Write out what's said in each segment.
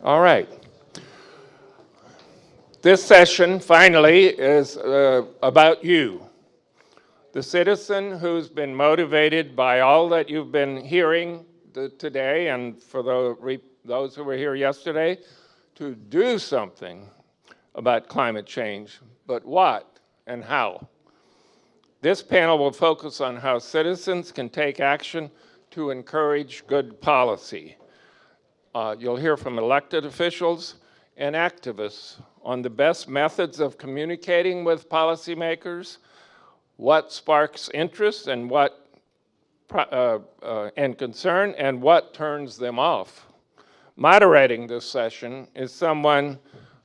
All right. This session, finally, is about you, the citizen who's been motivated by all that you've been hearing today and for those who were here yesterday to do something about climate change, but what and how? This panel will focus on how citizens can take action to encourage good policy. You'll hear from elected officials and activists on the best methods of communicating with policymakers, what sparks interest and and concern, and what turns them off. Moderating this session is someone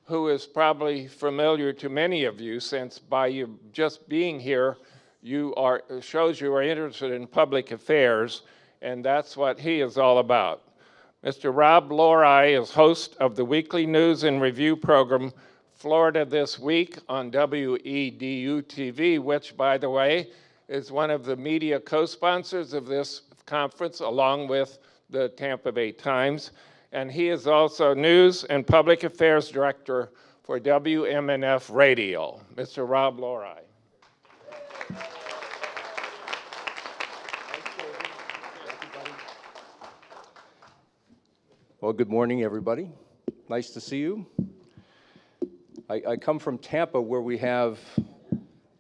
who is probably familiar to many of you, since by you just being here, shows you are interested in public affairs, and that's what he is all about. Mr. Rob Lorei is host of the weekly news and review program, Florida This Week on WEDU TV, which, by the way, is one of the media co-sponsors of this conference, along with the Tampa Bay Times. And he is also News and Public Affairs Director for WMNF Radio. Mr. Rob Lorei. Well, good morning, everybody. Nice to see you. I come from Tampa, where we have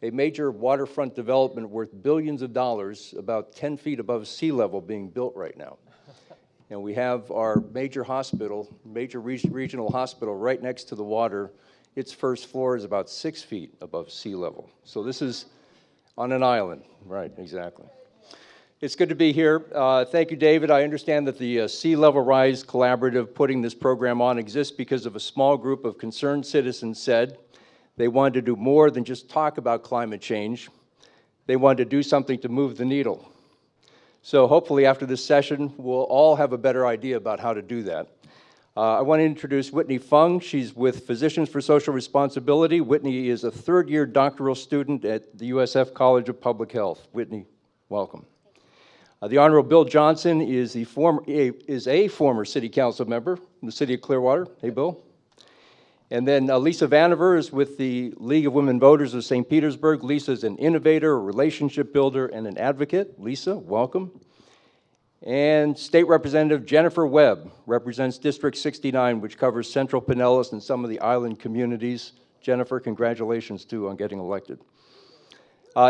a major waterfront development worth billions of dollars, about 10 feet above sea level, being built right now. And we have our major hospital, major regional hospital, right next to the water. Its first floor is about 6 feet above sea level. So this is on an island. Right, exactly. It's good to be here. Thank you, David. I understand that the Sea Level Rise Collaborative putting this program on exists because of a small group of concerned citizens said they wanted to do more than just talk about climate change. They wanted to do something to move the needle. So hopefully after this session, we'll all have a better idea about how to do that. I want to introduce Whitney Fung. She's with Physicians for Social Responsibility. Whitney is a third-year doctoral student at the USF College of Public Health. Whitney, welcome. The Honorable Bill Jonson is a former city council member in the city of Clearwater. Hey, Bill. And then Lisa Vanover is with the League of Women Voters of St. Petersburg. Lisa is an innovator, a relationship builder, and an advocate. Lisa, welcome. And State Representative Jennifer Webb represents District 69, which covers Central Pinellas and some of the island communities. Jennifer, congratulations, too, on getting elected.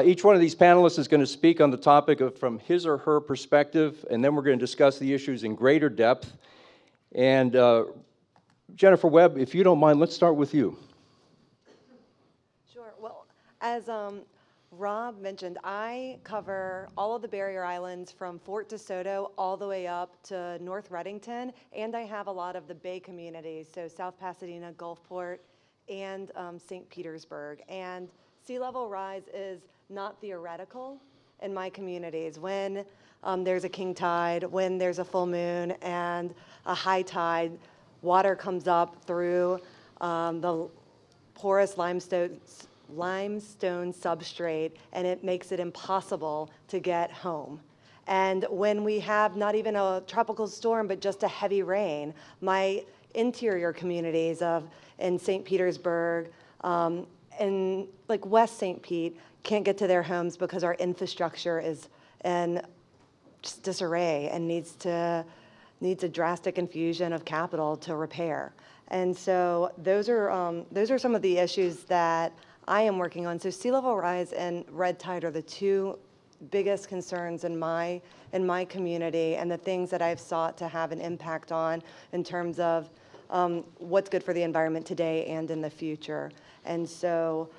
Each one of these panelists is going to speak on the topic from his or her perspective, and then we're going to discuss the issues in greater depth. And Jennifer Webb, if you don't mind, let's start with you. Sure. Well, as Rob mentioned, I cover all of the barrier islands from Fort DeSoto all the way up to North Reddington, and I have a lot of the Bay communities, so South Pasadena, Gulfport, and St. Petersburg. And sea level rise is not theoretical in my communities. When there's a king tide, when there's a full moon and a high tide, water comes up through the porous limestone substrate, and it makes it impossible to get home. And when we have not even a tropical storm, but just a heavy rain, my interior communities in St. Petersburg, in like West St. Pete, can't get to their homes because our infrastructure is in just disarray and needs a drastic infusion of capital to repair. And so those are some of the issues that I am working on. So sea level rise and red tide are the two biggest concerns in my community, and the things that I've sought to have an impact on in terms of what's good for the environment today and in the future. And so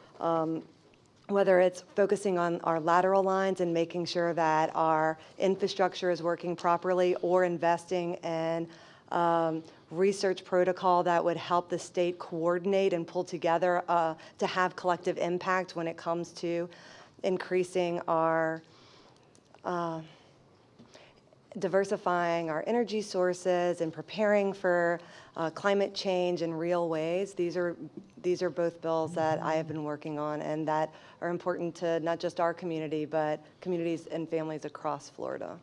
whether it's focusing on our lateral lines and making sure that our infrastructure is working properly, or investing in research protocol that would help the state coordinate and pull together to have collective impact when it comes to increasing our diversifying our energy sources and preparing for climate change in real ways. These are both bills that I have been working on and that are important to not just our community, but communities and families across Florida.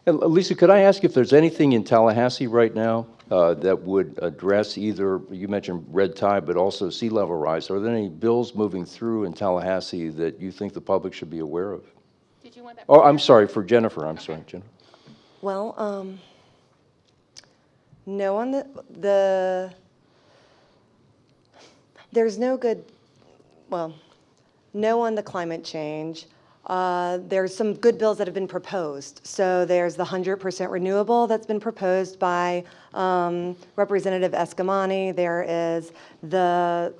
And Lisa, could I ask if there's anything in Tallahassee right now that would address either, you mentioned red tide, but also sea level rise? Are there any bills moving through in Tallahassee that you think the public should be aware of? Did you want that? Oh, I'm sorry, for Jennifer, I'm sorry, Jennifer. Well, no, on there's no good, well, no on the climate change. There's some good bills that have been proposed. So there's the 100% renewable that's been proposed by Representative Escamani. There is the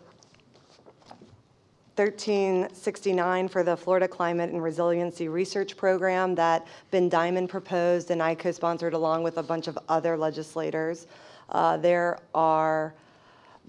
1369 for the Florida Climate and Resiliency Research Program that Ben Diamond proposed and I co-sponsored along with a bunch of other legislators.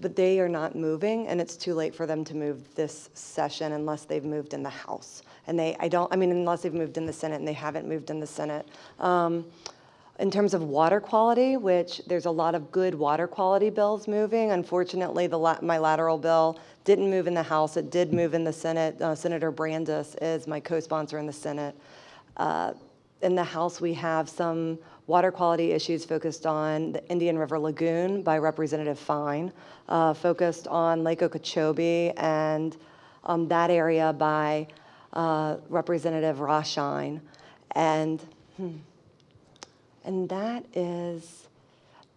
But they are not moving, and it's too late for them to move this session unless they've moved in the House. And unless they've moved in the Senate, and they haven't moved in the Senate. In terms of water quality, which there's a lot of good water quality bills moving. Unfortunately, my lateral bill didn't move in the House. It did move in the Senate. Senator Brandis is my co-sponsor in the Senate. In the House, we have some water quality issues focused on the Indian River Lagoon by Representative Fung, focused on Lake Okeechobee and that area by Representative Roshine. And that is,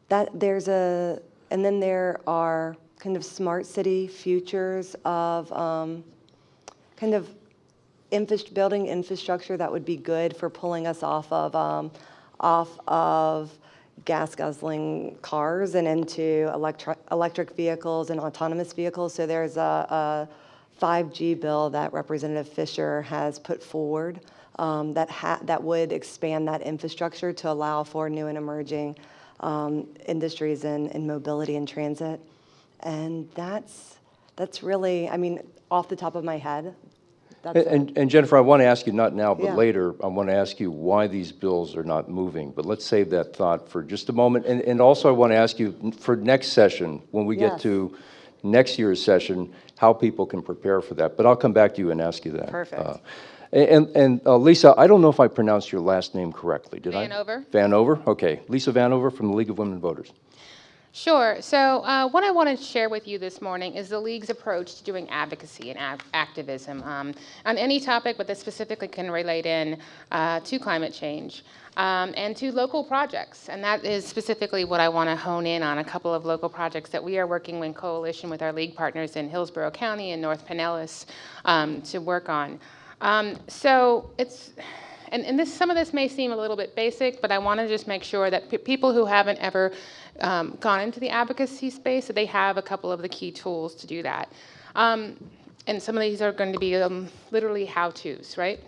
and then there are kind of smart city futures of kind of building infrastructure that would be good for pulling us off of gas guzzling cars and into electric vehicles and autonomous vehicles. So there's a 5G bill that Representative Fisher has put forward that would expand that infrastructure to allow for new and emerging industries in mobility and transit. And that's really, I mean, off the top of my head. And Jennifer, I want to ask you, not now, but Yeah. later, I want to ask you why these bills are not moving. But let's save that thought for just a moment. And also I want to ask you for next session, when we get Yes. to next year's session, how people can prepare for that. But I'll come back to you and ask you that. Perfect. Lisa, I don't know if I pronounced your last name correctly. Did Vanover. I? Vanover? Okay. Lisa Vanover from the League of Women Voters. Sure. So what I wanted to share with you this morning is the League's approach to doing advocacy and activism on any topic, but that specifically can relate in to climate change and to local projects. And that is specifically what I want to hone in on, a couple of local projects that we are working in coalition with our League partners in Hillsborough County and North Pinellas to work on. So it's... And some of this may seem a little bit basic, but I want to just make sure that people who haven't ever gone into the advocacy space, that they have a couple of the key tools to do that. And some of these are going to be literally how-tos, right?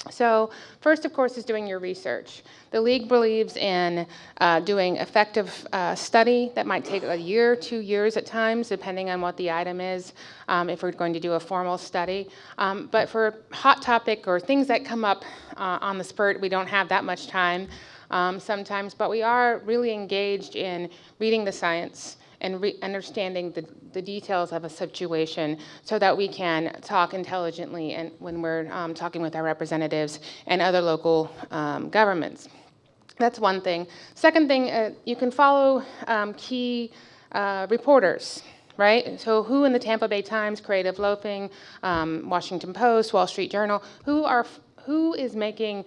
So first, of course, is doing your research. The League believes in doing effective study that might take a year, 2 years at times, depending on what the item is, if we're going to do a formal study. But for hot topic or things that come up on the spurt, we don't have that much time sometimes, but we are really engaged in reading the science and understanding the details of a situation so that we can talk intelligently and when we're talking with our representatives and other local governments. That's one thing. Second thing, you can follow key reporters, right? So who in the Tampa Bay Times, Creative Loafing, Washington Post, Wall Street Journal, who is making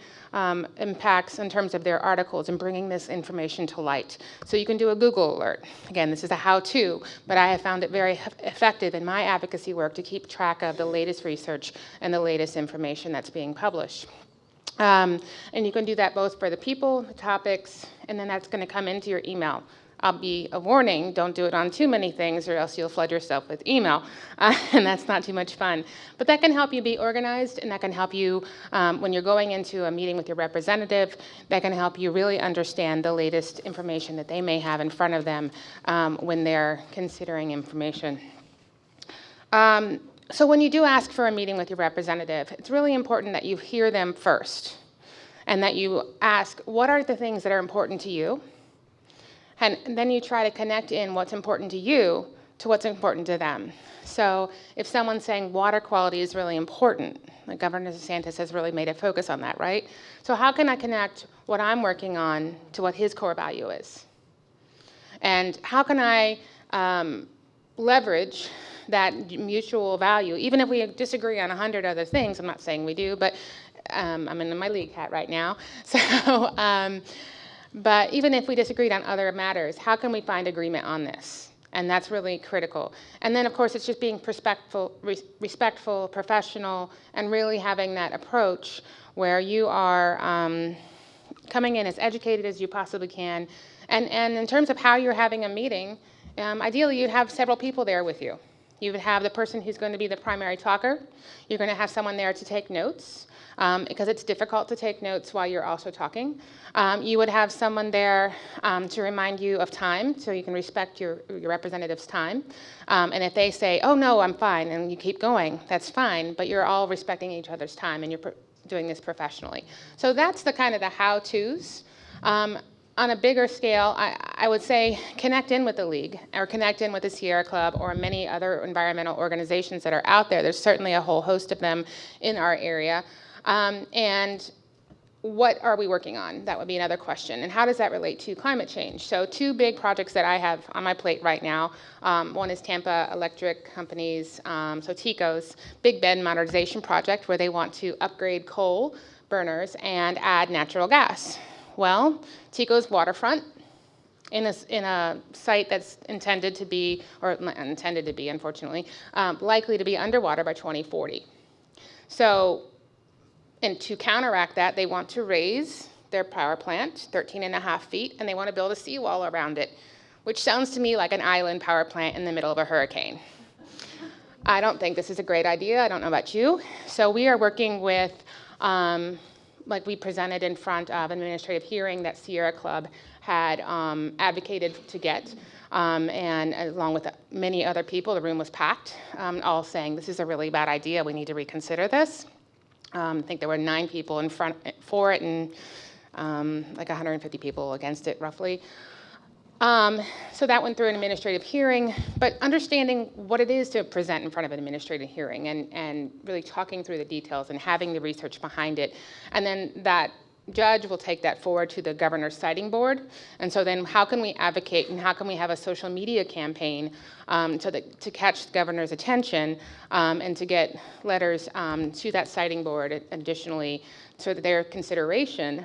impacts in terms of their articles and bringing this information to light. So you can do a Google alert. Again, this is a how-to, but I have found it very effective in my advocacy work to keep track of the latest research and the latest information that's being published. And you can do that both for the people, the topics, and then that's going to come into your email. I'll be a warning, don't do it on too many things or else you'll flood yourself with email, and that's not too much fun. But that can help you be organized, and that can help you, when you're going into a meeting with your representative, that can help you really understand the latest information that they may have in front of them when they're considering information. So when you do ask for a meeting with your representative, it's really important that you hear them first, and that you ask, what are the things that are important to you? And then you try to connect in what's important to you to what's important to them. So if someone's saying water quality is really important, like Governor DeSantis has really made a focus on that, right? So how can I connect what I'm working on to what his core value is? And how can I leverage that mutual value, even if we disagree on 100 other things? I'm not saying we do, but I'm in my league hat right now. So, but even if we disagreed on other matters, how can we find agreement on this? And that's really critical. And then, of course, it's just being respectful, professional, and really having that approach where you are coming in as educated as you possibly can. And in terms of how you're having a meeting, ideally you'd have several people there with you. You would have the person who's going to be the primary talker. You're going to have someone there to take notes, because it's difficult to take notes while you're also talking. You would have someone there to remind you of time, so you can respect your representative's time. And if they say, oh no, I'm fine, and you keep going, that's fine, but you're all respecting each other's time and you're doing this professionally. So that's the kind of the how-tos. On a bigger scale, I would say connect in with the league or connect in with the Sierra Club or many other environmental organizations that are out there. There's certainly a whole host of them in our area. And what are we working on? That would be another question. And how does that relate to climate change? So two big projects that I have on my plate right now. One is Tampa Electric Company's, so TECO's Big Bend Modernization Project, where they want to upgrade coal burners and add natural gas. Well, TECO's waterfront in a site that's intended to be, or not intended to be, unfortunately, likely to be underwater by 2040. So, and to counteract that, they want to raise their power plant 13.5 feet, and they want to build a seawall around it, which sounds to me like an island power plant in the middle of a hurricane. I don't think this is a great idea. I don't know about you. So we are working with, like we presented in front of an administrative hearing that Sierra Club had advocated to get, and along with many other people, the room was packed, all saying this is a really bad idea, we need to reconsider this. I think there were 9 people in front for it and like 150 people against it, roughly. So that went through an administrative hearing, but understanding what it is to present in front of an administrative hearing and really talking through the details and having the research behind it. And then that judge will take that forward to the governor's citing board. And so then how can we advocate and how can we have a social media campaign to catch the governor's attention and to get letters to that citing board additionally to their consideration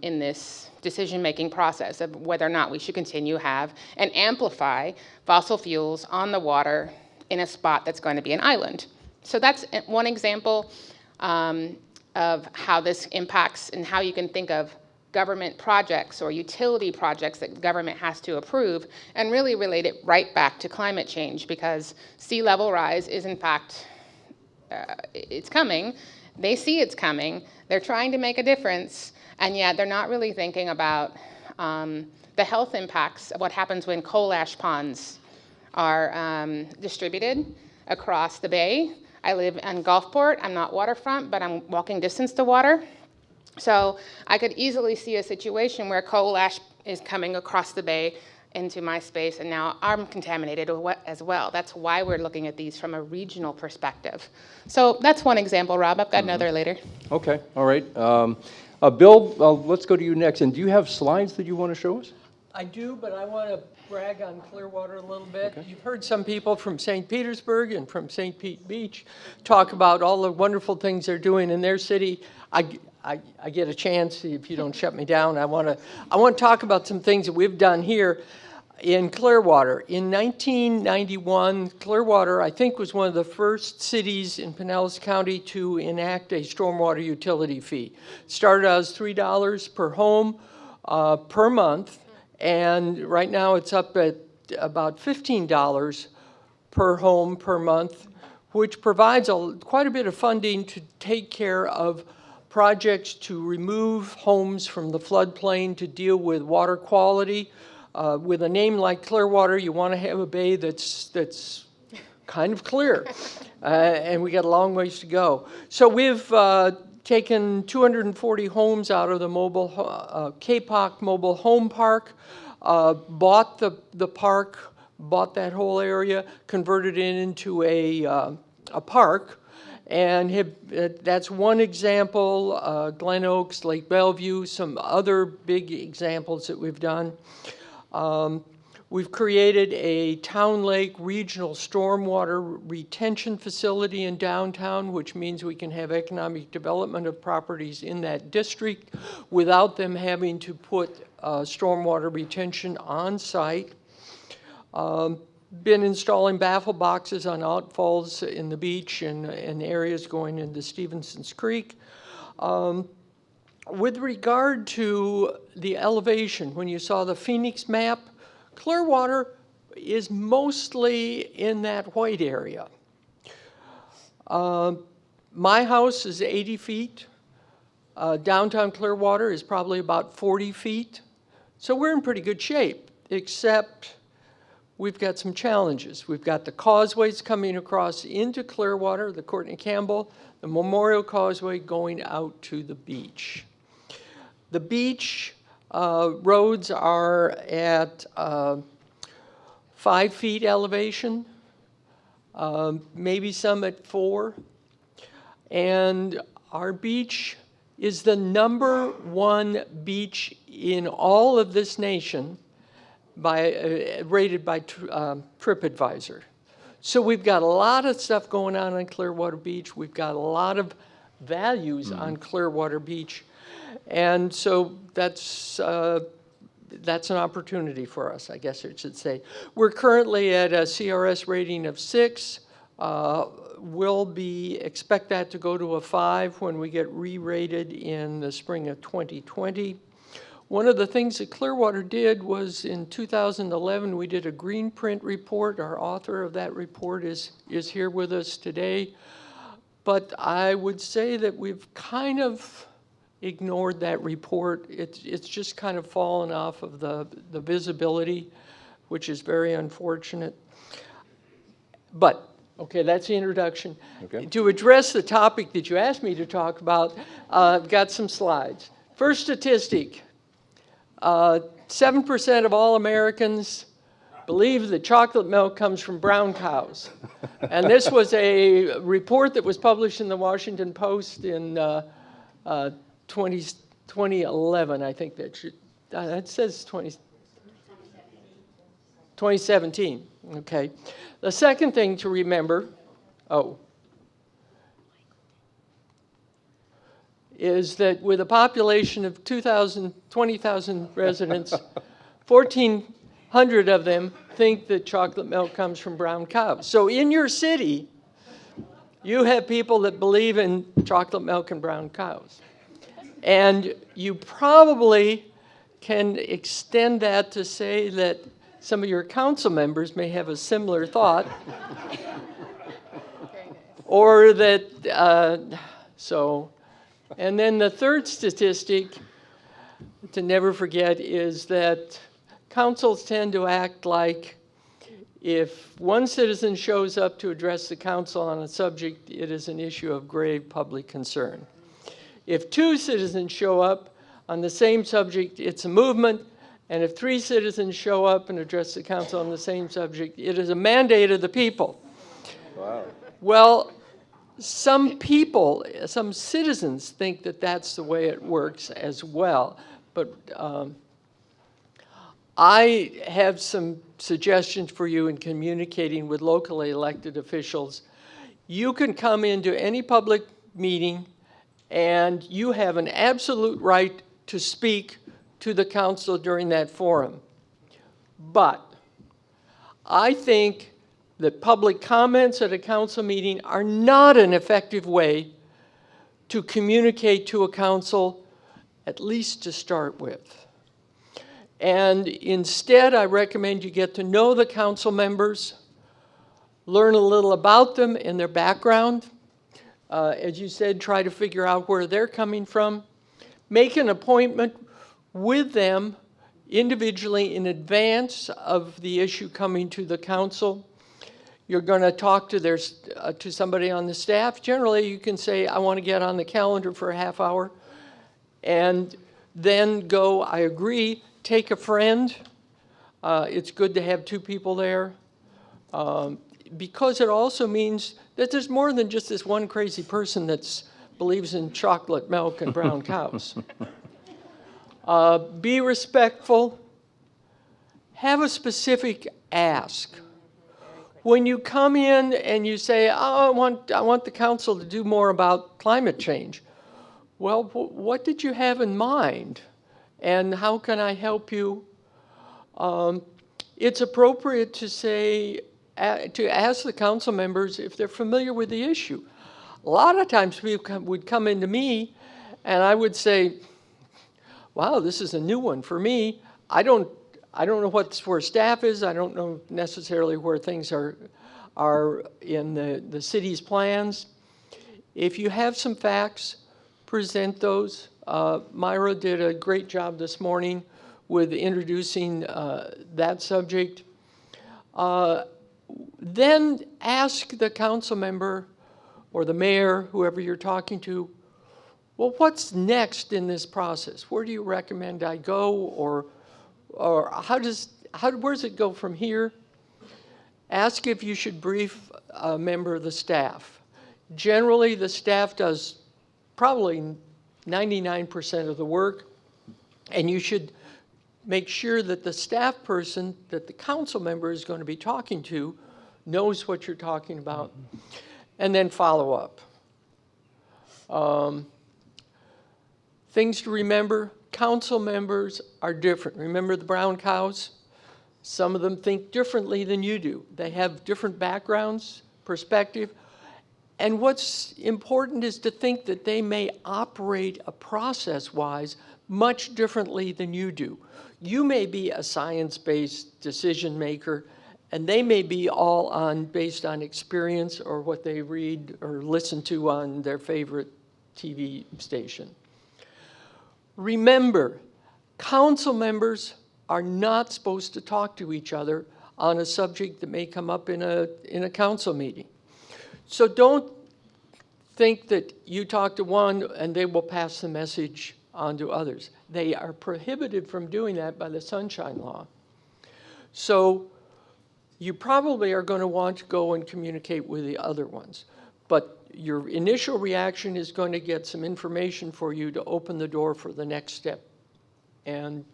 in this decision-making process of whether or not we should continue have and amplify fossil fuels on the water in a spot that's going to be an island. So that's one example of how this impacts and how you can think of government projects or utility projects that government has to approve and really relate it right back to climate change, because sea level rise is in fact, it's coming. They see it's coming. They're trying to make a difference, and yet they're not really thinking about the health impacts of what happens when coal ash ponds are distributed across the bay. I live in Gulfport. I'm not waterfront, but I'm walking distance to water. So I could easily see a situation where coal ash is coming across the bay into my space, and now I'm contaminated as well. That's why we're looking at these from a regional perspective. So that's one example, Rob. I've got another later. Okay, all right. Bill, let's go to you next. And do you have slides that you want to show us? I do, but I want to brag on Clearwater a little bit. Okay. You've heard some people from St. Petersburg and from St. Pete Beach talk about all the wonderful things they're doing in their city. I get a chance, if you don't shut me down, I want to talk about some things that we've done here in Clearwater. In 1991, Clearwater, I think, was one of the first cities in Pinellas County to enact a stormwater utility fee. It started out as $3 per home per month, and right now it's up at about $15 per home per month, which provides quite a bit of funding to take care of projects to remove homes from the floodplain, to deal with water quality. With a name like Clearwater, you want to have a bay that's kind of clear, and we got a long ways to go. So we've taken 240 homes out of the mobile KPOC mobile home park, bought the park bought that whole area, converted it into a park, and that's one example. Glen Oaks, Lake Bellevue, some other big examples that we've done. We've created a town lake regional stormwater retention facility in downtown, which means we can have economic development of properties in that district without them having to put stormwater retention on site. Been installing baffle boxes on outfalls in the beach and areas going into Stevenson's Creek. With regard to the elevation, when you saw the Phoenix map, Clearwater is mostly in that white area. My house is 80 feet. Downtown Clearwater is probably about 40 feet. So we're in pretty good shape, except we've got some challenges. We've got the causeways coming across into Clearwater, the Courtney Campbell, the Memorial Causeway going out to the beach. The beach roads are at 5 feet elevation, maybe some at 4. And our beach is the #1 beach in all of this nation rated by TripAdvisor. So we've got a lot of stuff going on Clearwater Beach. We've got a lot of values on Clearwater Beach. And so that's an opportunity for us, I guess I should say. We're currently at a CRS rating of 6. We'll expect that to go to a 5 when we get re-rated in the spring of 2020. One of the things that Clearwater did was in 2011, we did a green print report. Our author of that report is here with us today. But I would say that we've kind of ignored that report. It's just kind of fallen off of the visibility, which is very unfortunate. But, okay, that's the introduction. Okay. To address the topic that you asked me to talk about, I've got some slides. First statistic, 7% of all Americans believe that chocolate milk comes from brown cows. And this was a report that was published in the Washington Post in 2011, I think that says 2017, okay. The second thing to remember, is that with a population of 20,000 residents, 1,400 of them think that chocolate milk comes from brown cows. So in your city, you have people that believe in chocolate milk and brown cows. And you probably can extend that to say that some of your council members may have a similar thought. Or that, and then the third statistic to never forget is that councils tend to act like if one citizen shows up to address the council on a subject, it is an issue of grave public concern. If 2 citizens show up on the same subject, it's a movement. And if 3 citizens show up and address the council on the same subject, it is a mandate of the people. Wow. Well, some people, some citizens think that that's the way it works as well. But I have some suggestions for you in communicating with locally elected officials. You can come into any public meeting and you have an absolute right to speak to the council during that forum. But I think that public comments at a council meeting are not an effective way to communicate to a council, at least to start with. And instead, I recommend you get to know the council members, learn a little about them and their background. As you said, try to figure out where they're coming from. Make an appointment with them individually in advance of the issue coming to the council. You're going to talk to somebody on the staff. Generally, you can say, I want to get on the calendar for a half hour. And then go, I agree, take a friend. It's good to have two people there because it also means that there's more than just this one crazy person that believes in chocolate milk and brown cows. Be respectful. Have a specific ask. When you come in and you say, oh, I want the council to do more about climate change, well, what did you have in mind? And how can I help you? It's appropriate to say, to ask the council members if they're familiar with the issue. A lot of times people would come into me and I would say, wow, this is a new one for me. I don't know where staff is. I don't know necessarily where things are in the city's plans. If you have some facts, present those. Myra did a great job this morning with introducing that subject. Then ask the council member or the mayor, whoever you're talking to, well, what's next in this process? Where do you recommend I go, or where's it go from here? Ask if you should brief a member of the staff. Generally, the staff does probably 99% of the work, and you should make sure that the staff person that the council member is going to be talking to knows what you're talking about, and then follow up. Things to remember, council members are different. Remember the brown cows? Some of them think differently than you do. They have different backgrounds, perspective, and what's important is to think that they may operate process-wise much differently than you do. You may be a science-based decision maker, and they may be all based on experience or what they read or listen to on their favorite TV station. Remember, council members are not supposed to talk to each other on a subject that may come up in a council meeting. So don't think that you talk to one and they will pass the message on to others. They are prohibited from doing that by the Sunshine Law. So you probably are going to want to go and communicate with the other ones. But your initial reaction is going to get some information for you to open the door for the next step. And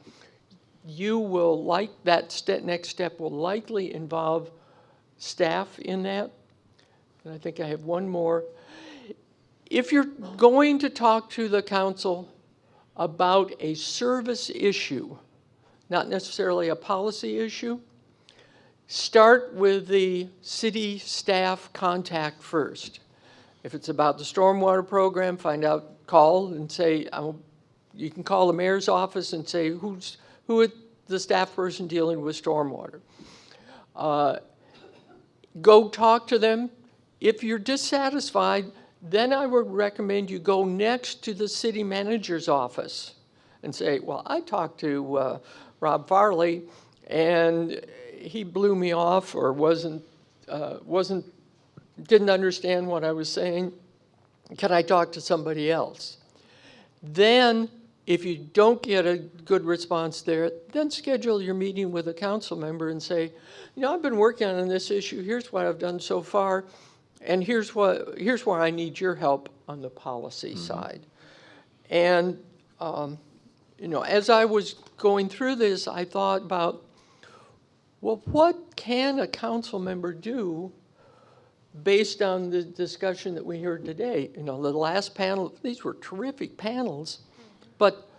you will that next step will likely involve staff in that. And I think I have one more. If you're going to talk to the council about a service issue, not necessarily a policy issue, start with the city staff contact first. If it's about the stormwater program, call and say, you can call the mayor's office and say, who is the staff person dealing with stormwater? Go talk to them. If you're dissatisfied, then I would recommend you go next to the city manager's office and say, well, I talked to Rob Farley and he blew me off or didn't understand what I was saying. Can I talk to somebody else? Then, if you don't get a good response there, then schedule your meeting with a council member and say, I've been working on this issue. Here's what I've done so far, and here's where I need your help on the policy side. And as I was going through this, I thought about, well, what can a council member do based on the discussion that we heard today? The last panel, these were terrific panels, but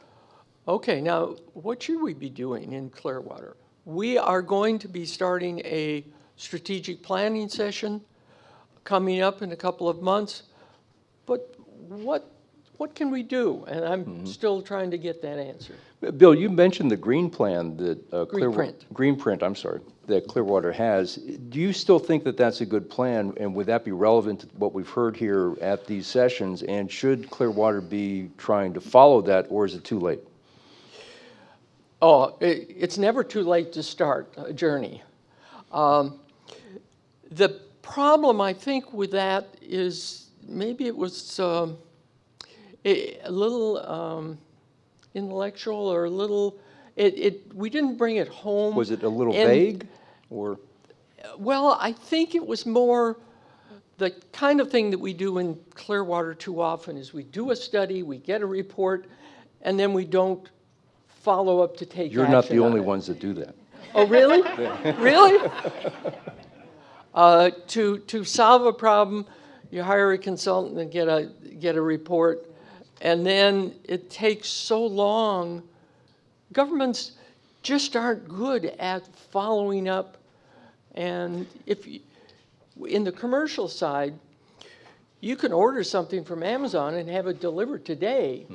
okay, now what should we be doing in Clearwater? We are going to be starting a strategic planning session coming up in a couple of months, but what can we do? And I'm still trying to get that answer. Bill, you mentioned the green plan that Greenprint, I'm sorry, that Clearwater has. Do you still think that that's a good plan, and would that be relevant to what we've heard here at these sessions? And should Clearwater be trying to follow that, or is it too late? Oh, it's never too late to start a journey. The problem, I think, with that is maybe it was a little intellectual or a little We didn't bring it home. Was it a little and- vague, or? Well, I think it was more the kind of thing that we do in Clearwater too often is we do a study, we get a report, and then we don't follow up to take action. You're not the on only it. ones that do that. Oh, really? Really? To solve a problem, you hire a consultant and get a report, and then it takes so long. Governments just aren't good at following up, and in the commercial side, you can order something from Amazon and have it delivered today,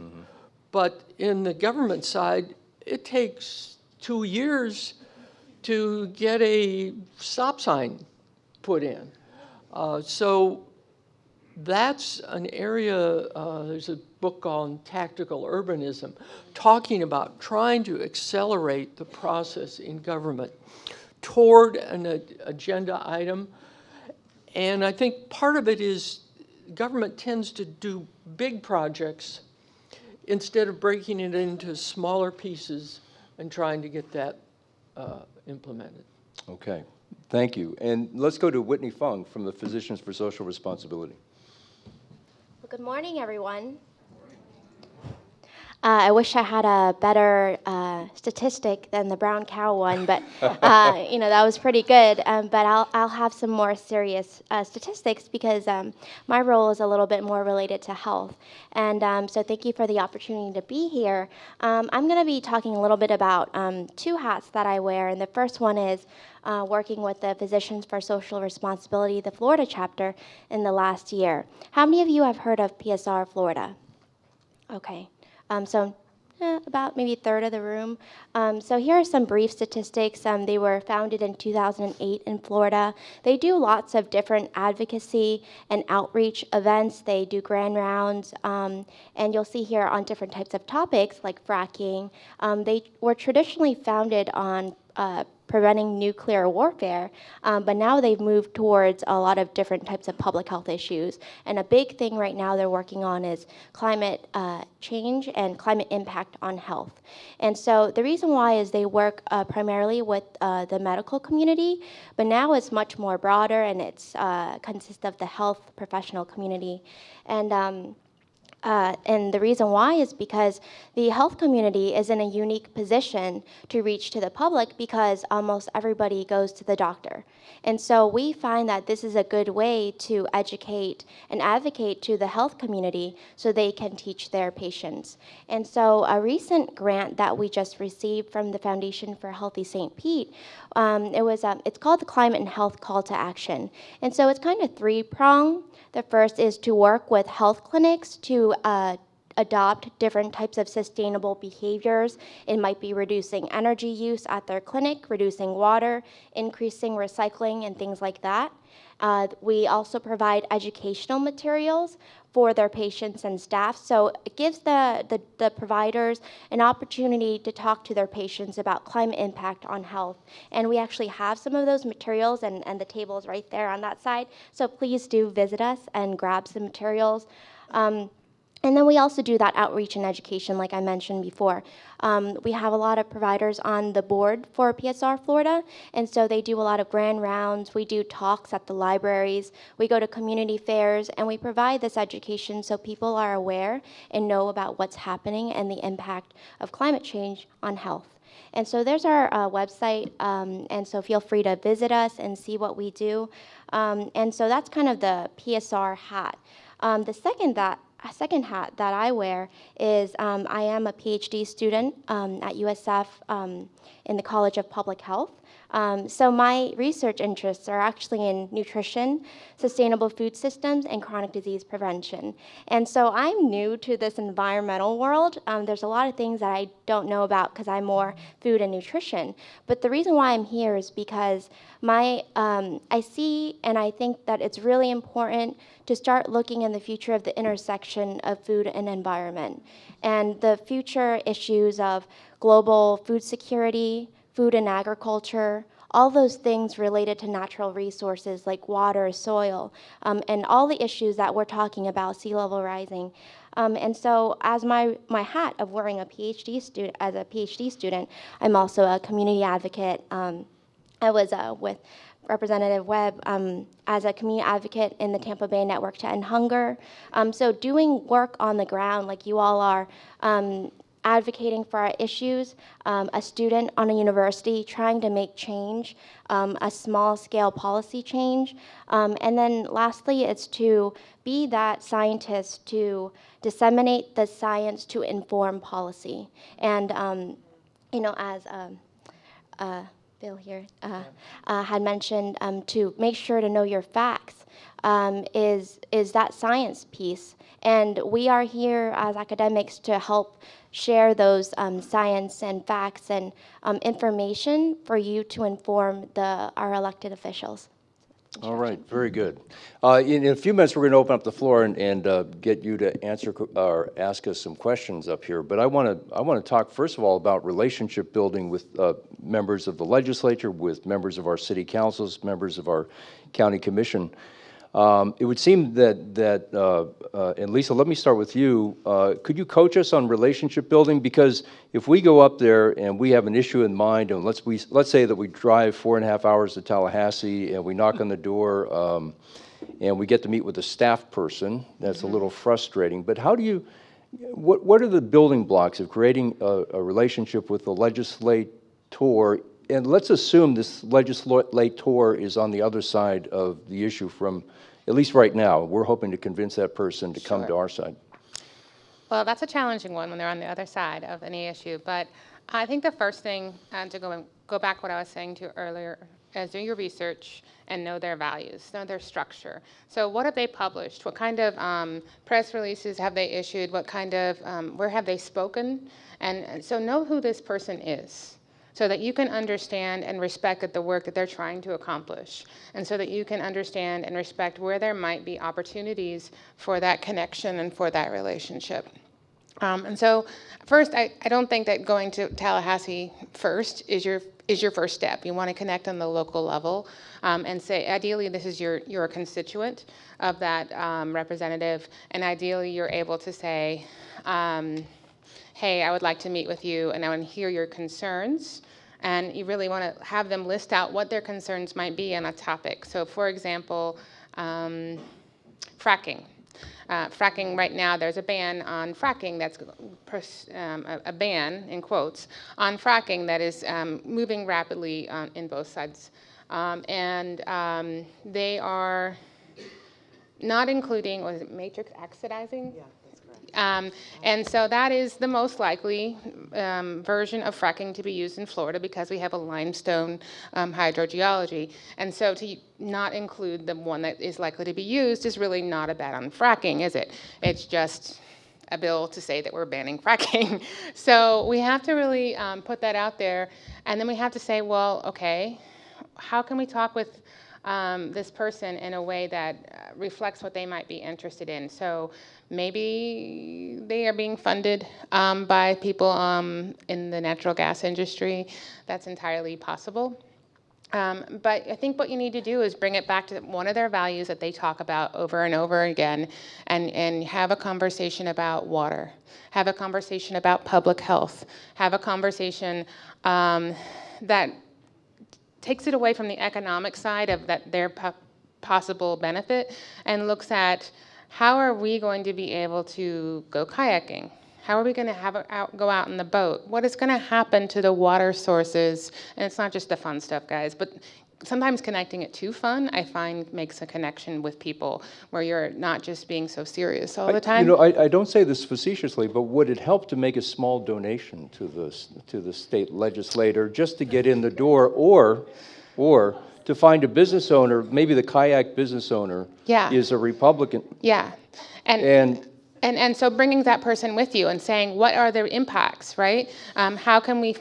but in the government side, it takes 2 years to get a stop sign put in. So that's an area, there's a book called Tactical Urbanism, talking about trying to accelerate the process in government toward an agenda item. And I think part of it is government tends to do big projects instead of breaking it into smaller pieces and trying to get that implemented. Okay, thank you. And let's go to Whitney Fung from the Physicians for Social Responsibility. Well, good morning, everyone. I wish I had a better statistic than the brown cow one, but that was pretty good. But I'll have some more serious statistics because my role is a little bit more related to health. And so thank you for the opportunity to be here. I'm going to be talking a little bit about 2 hats that I wear, and the first one is working with the Physicians for Social Responsibility, the Florida chapter, in the last year. How many of you have heard of PSR Florida? Okay. About maybe a third of the room. So here are some brief statistics. They were founded in 2008 in Florida. They do lots of different advocacy and outreach events. They do grand rounds, and you'll see here on different types of topics like fracking. They were traditionally founded on preventing nuclear warfare, but now they've moved towards a lot of different types of public health issues. And a big thing right now they're working on is climate change and climate impact on health. And so the reason why is they work primarily with the medical community, but now it's much more broader, and it's consists of the health professional community. And the reason why is because the health community is in a unique position to reach to the public because almost everybody goes to the doctor. And so we find that this is a good way to educate and advocate to the health community so they can teach their patients. And so a recent grant that we just received from the Foundation for Healthy St. Pete, it's called the Climate and Health Call to Action. And so it's kind of 3-pronged. The first is to work with health clinics to adopt different types of sustainable behaviors. It might be reducing energy use at their clinic, reducing water, increasing recycling, and things like that. We also provide educational materials for their patients and staff. So it gives the providers an opportunity to talk to their patients about climate impact on health. And we actually have some of those materials, and the table is right there on that side. So please do visit us and grab some materials. And then we also do that outreach and education, like I mentioned before. We have a lot of providers on the board for PSR Florida, and so they do a lot of grand rounds. We do talks at the libraries. We go to community fairs, and we provide this education so people are aware and know about what's happening and the impact of climate change on health. And so there's our website, and so feel free to visit us and see what we do. And so that's kind of the PSR hat. The second hat that I wear is I am a Ph.D. student at USF in the College of Public Health. So my research interests are actually in nutrition, sustainable food systems, and chronic disease prevention. And so I'm new to this environmental world. There's a lot of things that I don't know about because I'm more food and nutrition. But the reason why I'm here is because I see and I think that it's really important to start looking in the future of the intersection of food and environment and the future issues of global food security, food and agriculture, all those things related to natural resources like water, soil, and all the issues that we're talking about, sea level rising. And so as my hat of wearing a PhD student, as a PhD student, I'm also a community advocate. I was with Representative Webb as a community advocate in the Tampa Bay Network to End Hunger. So doing work on the ground like you all are, advocating for our issues, a student on a university trying to make change, a small-scale policy change. And then lastly, it's to be that scientist to disseminate the science to inform policy. And, you know, as Bill here had mentioned, to make sure to know your facts is that science piece. And we are here as academics to help share those science and facts and information for you to inform our elected officials. All right, very good. In a few minutes, we're going to open up the floor and get you to answer or ask us some questions up here. But I want to talk first of all about relationship building with members of the legislature, with members of our city councils, members of our county commission. It would seem and Lisa, let me start with you. Could you coach us on relationship building? Because if we go up there and we have an issue in mind, and let's say that we drive 4.5 hours to Tallahassee and we knock on the door and we get to meet with a staff person, that's a little frustrating. But how do you, what are the building blocks of creating a relationship with the legislator? And let's assume this legislator is on the other side of the issue from, at least right now. We're hoping to convince that person to come to our side. Well, that's a challenging one when they're on the other side of any issue. But I think the first thing, to go back what I was saying to you earlier, is do your research and know their values, know their structure. So what have they published? What kind of press releases have they issued? What kind of, where have they spoken? And so know who this person is, so that you can understand and respect the work that they're trying to accomplish, and so that you can understand and respect where there might be opportunities for that connection and for that relationship. And so first, I don't think that going to Tallahassee first is your first step. You want to connect on the local level and say, ideally, this is your constituent of that representative, and ideally you're able to say, hey, I would like to meet with you and I want to hear your concerns. And you really want to have them list out what their concerns might be on a topic. So for example, fracking. Fracking right now, there's a ban on fracking that's a ban, in quotes, on fracking that is moving rapidly in both sides. And they are not including, was it matrix oxidizing? Yeah. And so that is the most likely version of fracking to be used in Florida because we have a limestone hydrogeology. And so to not include the one that is likely to be used is really not a ban on fracking, is it? It's just a bill to say that we're banning fracking. So we have to really put that out there. And then we have to say, well, okay, how can we talk with this person in a way that reflects what they might be interested in? So maybe they are being funded by people in the natural gas industry. That's entirely possible. But I think what you need to do is bring it back to one of their values that they talk about over and over again, and have a conversation about water, have a conversation about public health, have a conversation that takes it away from the economic side of their possible benefit and looks at how are we going to be able to go kayaking? How are we going to go out in the boat? What is going to happen to the water sources? And it's not just the fun stuff, guys, but sometimes connecting it to fun, I find, makes a connection with people where you're not just being so serious all the time. You know, I don't say this facetiously, but would it help to make a small donation to the state legislator just to get in the door, or to find a business owner, maybe the kayak business owner is a Republican? Yeah, and so bringing that person with you and saying, what are their impacts, right? How can we?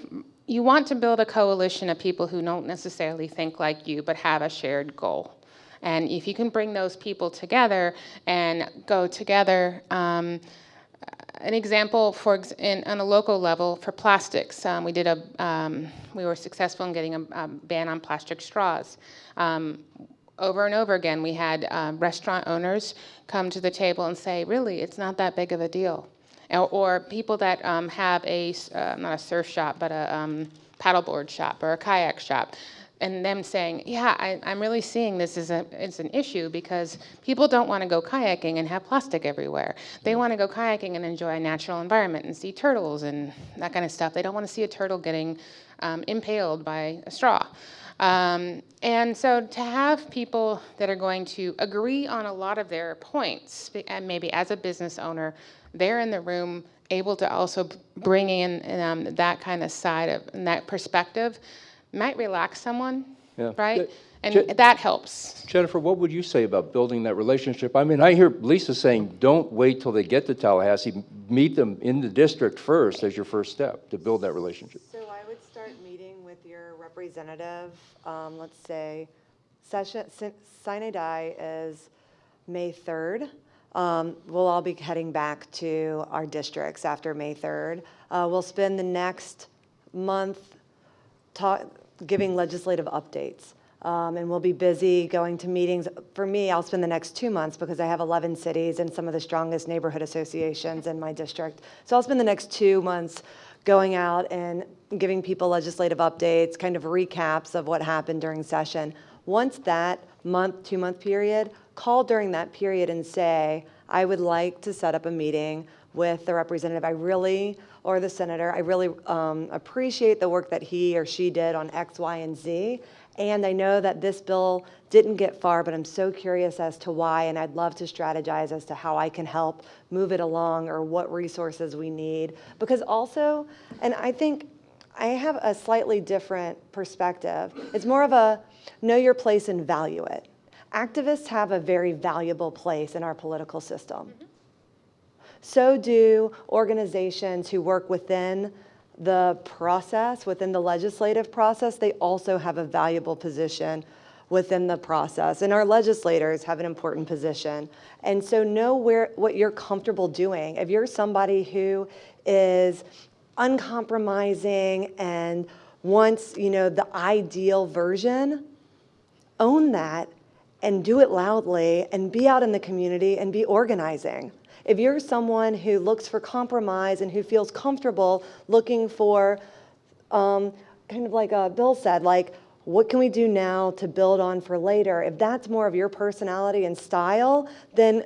You want to build a coalition of people who don't necessarily think like you, but have a shared goal. And if you can bring those people together and go together, an example on a local level for plastics, we were successful in getting a ban on plastic straws. over and over again, we had restaurant owners come to the table and say, really, it's not that big of a deal. Or people that have not a surf shop, but a paddleboard shop or a kayak shop, and them saying, yeah, I'm really seeing this as it's an issue because people don't want to go kayaking and have plastic everywhere. They want to go kayaking and enjoy a natural environment and see turtles and that kind of stuff. They don't want to see a turtle getting impaled by a straw. And so to have people that are going to agree on a lot of their points, and maybe as a business owner, they're in the room able to also bring in that kind of side of, and that perspective, might relax someone, Yeah. right? And Je- that helps. Jennifer, what would you say about building that relationship? I mean, I hear Lisa saying, don't wait till they get to Tallahassee, meet them in the district first as your first step to build that relationship. So I would start meeting with your representative, let's say, sine die is May 3rd. We'll all be heading back to our districts after May 3rd. We'll spend the next month giving legislative updates. And we'll be busy going to meetings. For me, I'll spend the next 2 months because I have 11 cities and some of the strongest neighborhood associations in my district. So I'll spend the next 2 months going out and giving people legislative updates, kind of recaps of what happened during session. Once that month, 2 month period, call during that period and say, I would like to set up a meeting with the representative. Or the senator, I really appreciate the work that he or she did on X, Y, and Z. And I know that this bill didn't get far, but I'm so curious as to why, and I'd love to strategize as to how I can help move it along or what resources we need. Because also, and I think I have a slightly different perspective. It's more of a know your place and value it. Activists have a very valuable place in our political system. Mm-hmm. So do organizations who work within the process, within the legislative process. They also have a valuable position within the process. And our legislators have an important position. And so know what you're comfortable doing. If you're somebody who is uncompromising and wants, the ideal version, own that and do it loudly and be out in the community and be organizing. If you're someone who looks for compromise and who feels comfortable looking for, kind of like Bill said, like, what can we do now to build on for later? If that's more of your personality and style, then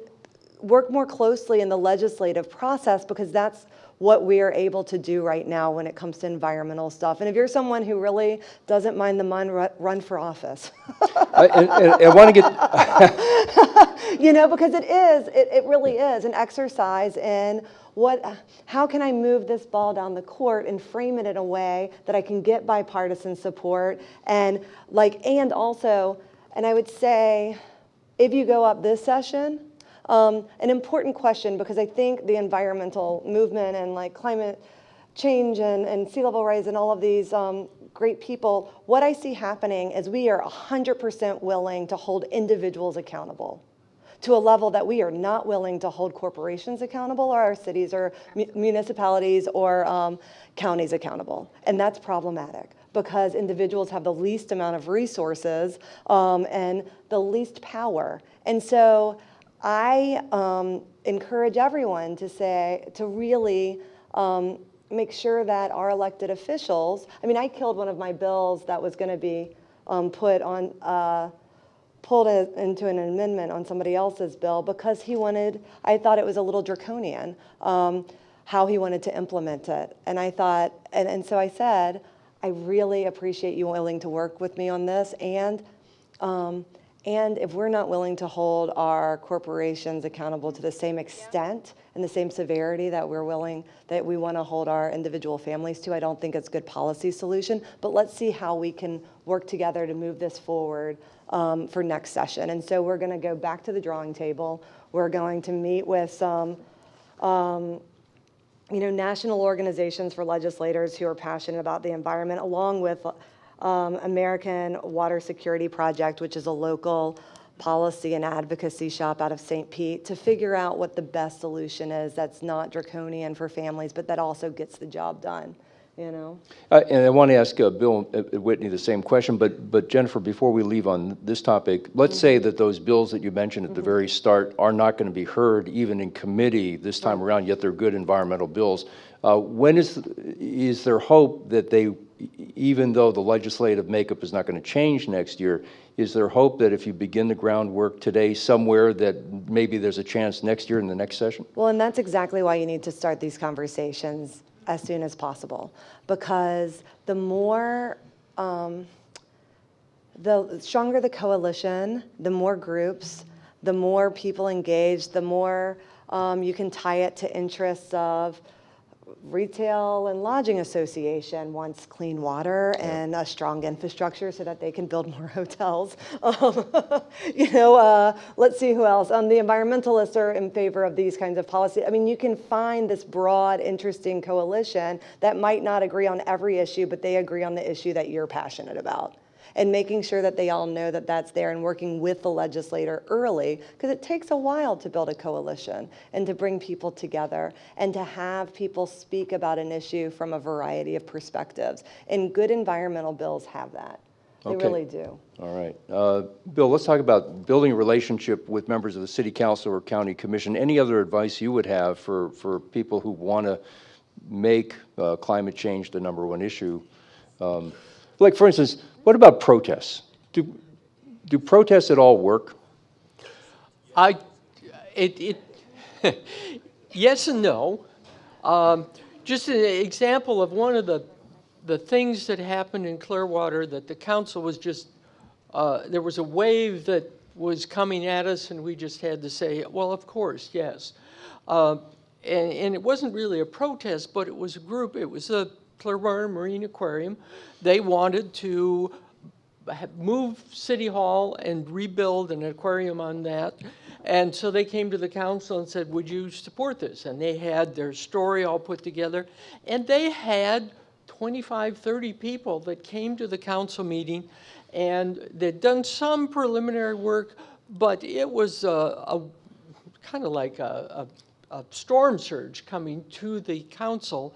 work more closely in the legislative process because that's what we are able to do right now when it comes to environmental stuff. And if you're someone who really doesn't mind the run for office. I want to get... Because it really is an exercise in how can I move this ball down the court and frame it in a way that I can get bipartisan support and also, and I would say, if you go up this session, an important question, because I think the environmental movement and climate change and sea level rise and all of these great people, what I see happening is we are 100% willing to hold individuals accountable to a level that we are not willing to hold corporations accountable or our cities or municipalities or counties accountable. And that's problematic because individuals have the least amount of resources and the least power. And so I encourage everyone to really make sure that our elected officials, I killed one of my bills that was going to be pulled into an amendment on somebody else's bill because I thought it was a little draconian, how he wanted to implement it. And I thought, and so I said, I really appreciate you willing to work with me on this, and if we're not willing to hold our corporations accountable to the same extent and the same severity that we want to hold our individual families to, I don't think it's a good policy solution. But let's see how we can work together to move this forward for next session. And so we're going to go back to the drawing table. We're going to meet with some national organizations for legislators who are passionate about the environment, along with American Water Security Project, which is a local policy and advocacy shop out of St. Pete, to figure out what the best solution is that's not draconian for families, but that also gets the job done. you know? And I want to ask Bill and Whitney the same question, but Jennifer, before we leave on this topic, let's say that those bills that you mentioned at the very start are not going to be heard even in committee this time around, yet they're good environmental bills. When is there hope that they, even though the legislative makeup is not going to change next year, is there hope that if you begin the groundwork today somewhere that maybe there's a chance next year in the next session? Well, and that's exactly why you need to start these conversations as soon as possible, because the more, the stronger the coalition, the more groups, the more people engaged, the more you can tie it to interests of Retail and Lodging Association wants clean water and a strong infrastructure so that they can build more hotels. You know, let's see who else. The environmentalists are in favor of these kinds of policies. I mean, you can find this broad, interesting coalition that might not agree on every issue, but they agree on the issue that you're passionate about. And making sure that they all know that that's there and working with the legislator early, because it takes a while to build a coalition and to bring people together and to have people speak about an issue from a variety of perspectives. And good environmental bills have that. They really do. All right. Bill, let's talk about building a relationship with members of the city council or county commission. Any other advice you would have for people who want to make climate change the number one issue? Like, for instance, what about protests? Do protests at all work? Yes and no. Just an example of one of the things that happened in Clearwater that the council was just, there was a wave that was coming at us and we just had to say, well, of course, yes. And it wasn't really a protest, but it was a group, it was a Clearwater Marine Aquarium. They wanted to move City Hall and rebuild an aquarium on that. And so they came to the council and said, would you support this? And they had their story all put together. And they had 25, 30 people that came to the council meeting, and they'd done some preliminary work, but it was kind of like a storm surge coming to the council.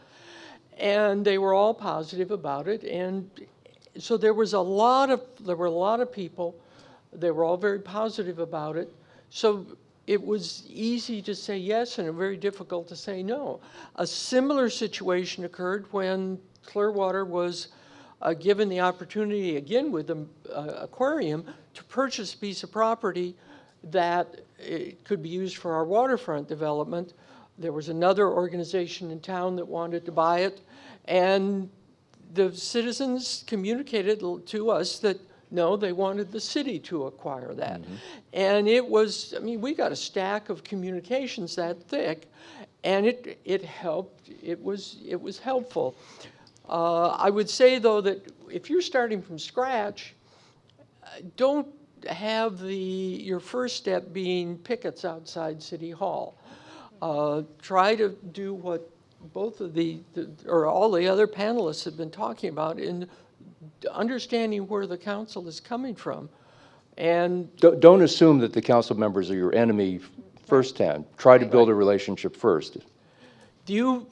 And they were all positive about it, and so there were a lot of people. They were all very positive about it. So it was easy to say yes and very difficult to say no. A similar situation occurred when Clearwater was given the opportunity, again with the aquarium, to purchase a piece of property that it could be used for our waterfront development. There was another organization in town that wanted to buy it, and the citizens communicated to us that no, they wanted the city to acquire that. Mm-hmm. And it was, I mean, we got a stack of communications that thick, and it helped, it was helpful. I would say, though, that if you're starting from scratch, don't have your first step being pickets outside City Hall. Try to do what both of or all the other panelists have been talking about in understanding where the council is coming from. And don't assume that the council members are your enemy firsthand. Try to build a relationship first. I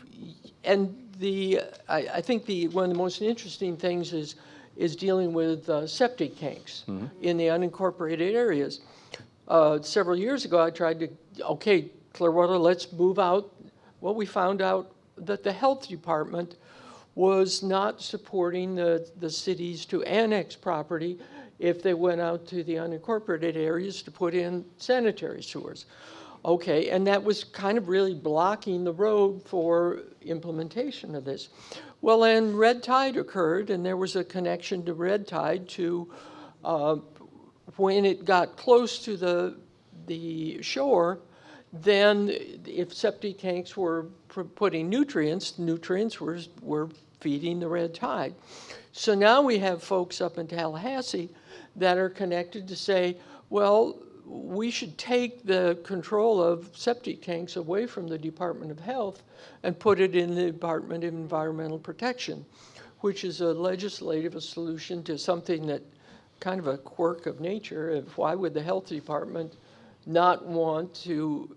think one of the most interesting things is dealing with septic tanks in the unincorporated areas. Several years ago, I tried to, okay, Clearwater, let's move out. Well, we found out that the health department was not supporting the cities to annex property if they went out to the unincorporated areas to put in sanitary sewers. Okay, and that was kind of really blocking the road for implementation of this. Well, then red tide occurred, and there was a connection to red tide to when it got close to the shore, then if septic tanks were putting nutrients were feeding the red tide. So now we have folks up in Tallahassee that are connected to say, well, we should take the control of septic tanks away from the Department of Health and put it in the Department of Environmental Protection, which is a legislative solution to something that kind of a quirk of nature. Why would the health department not want to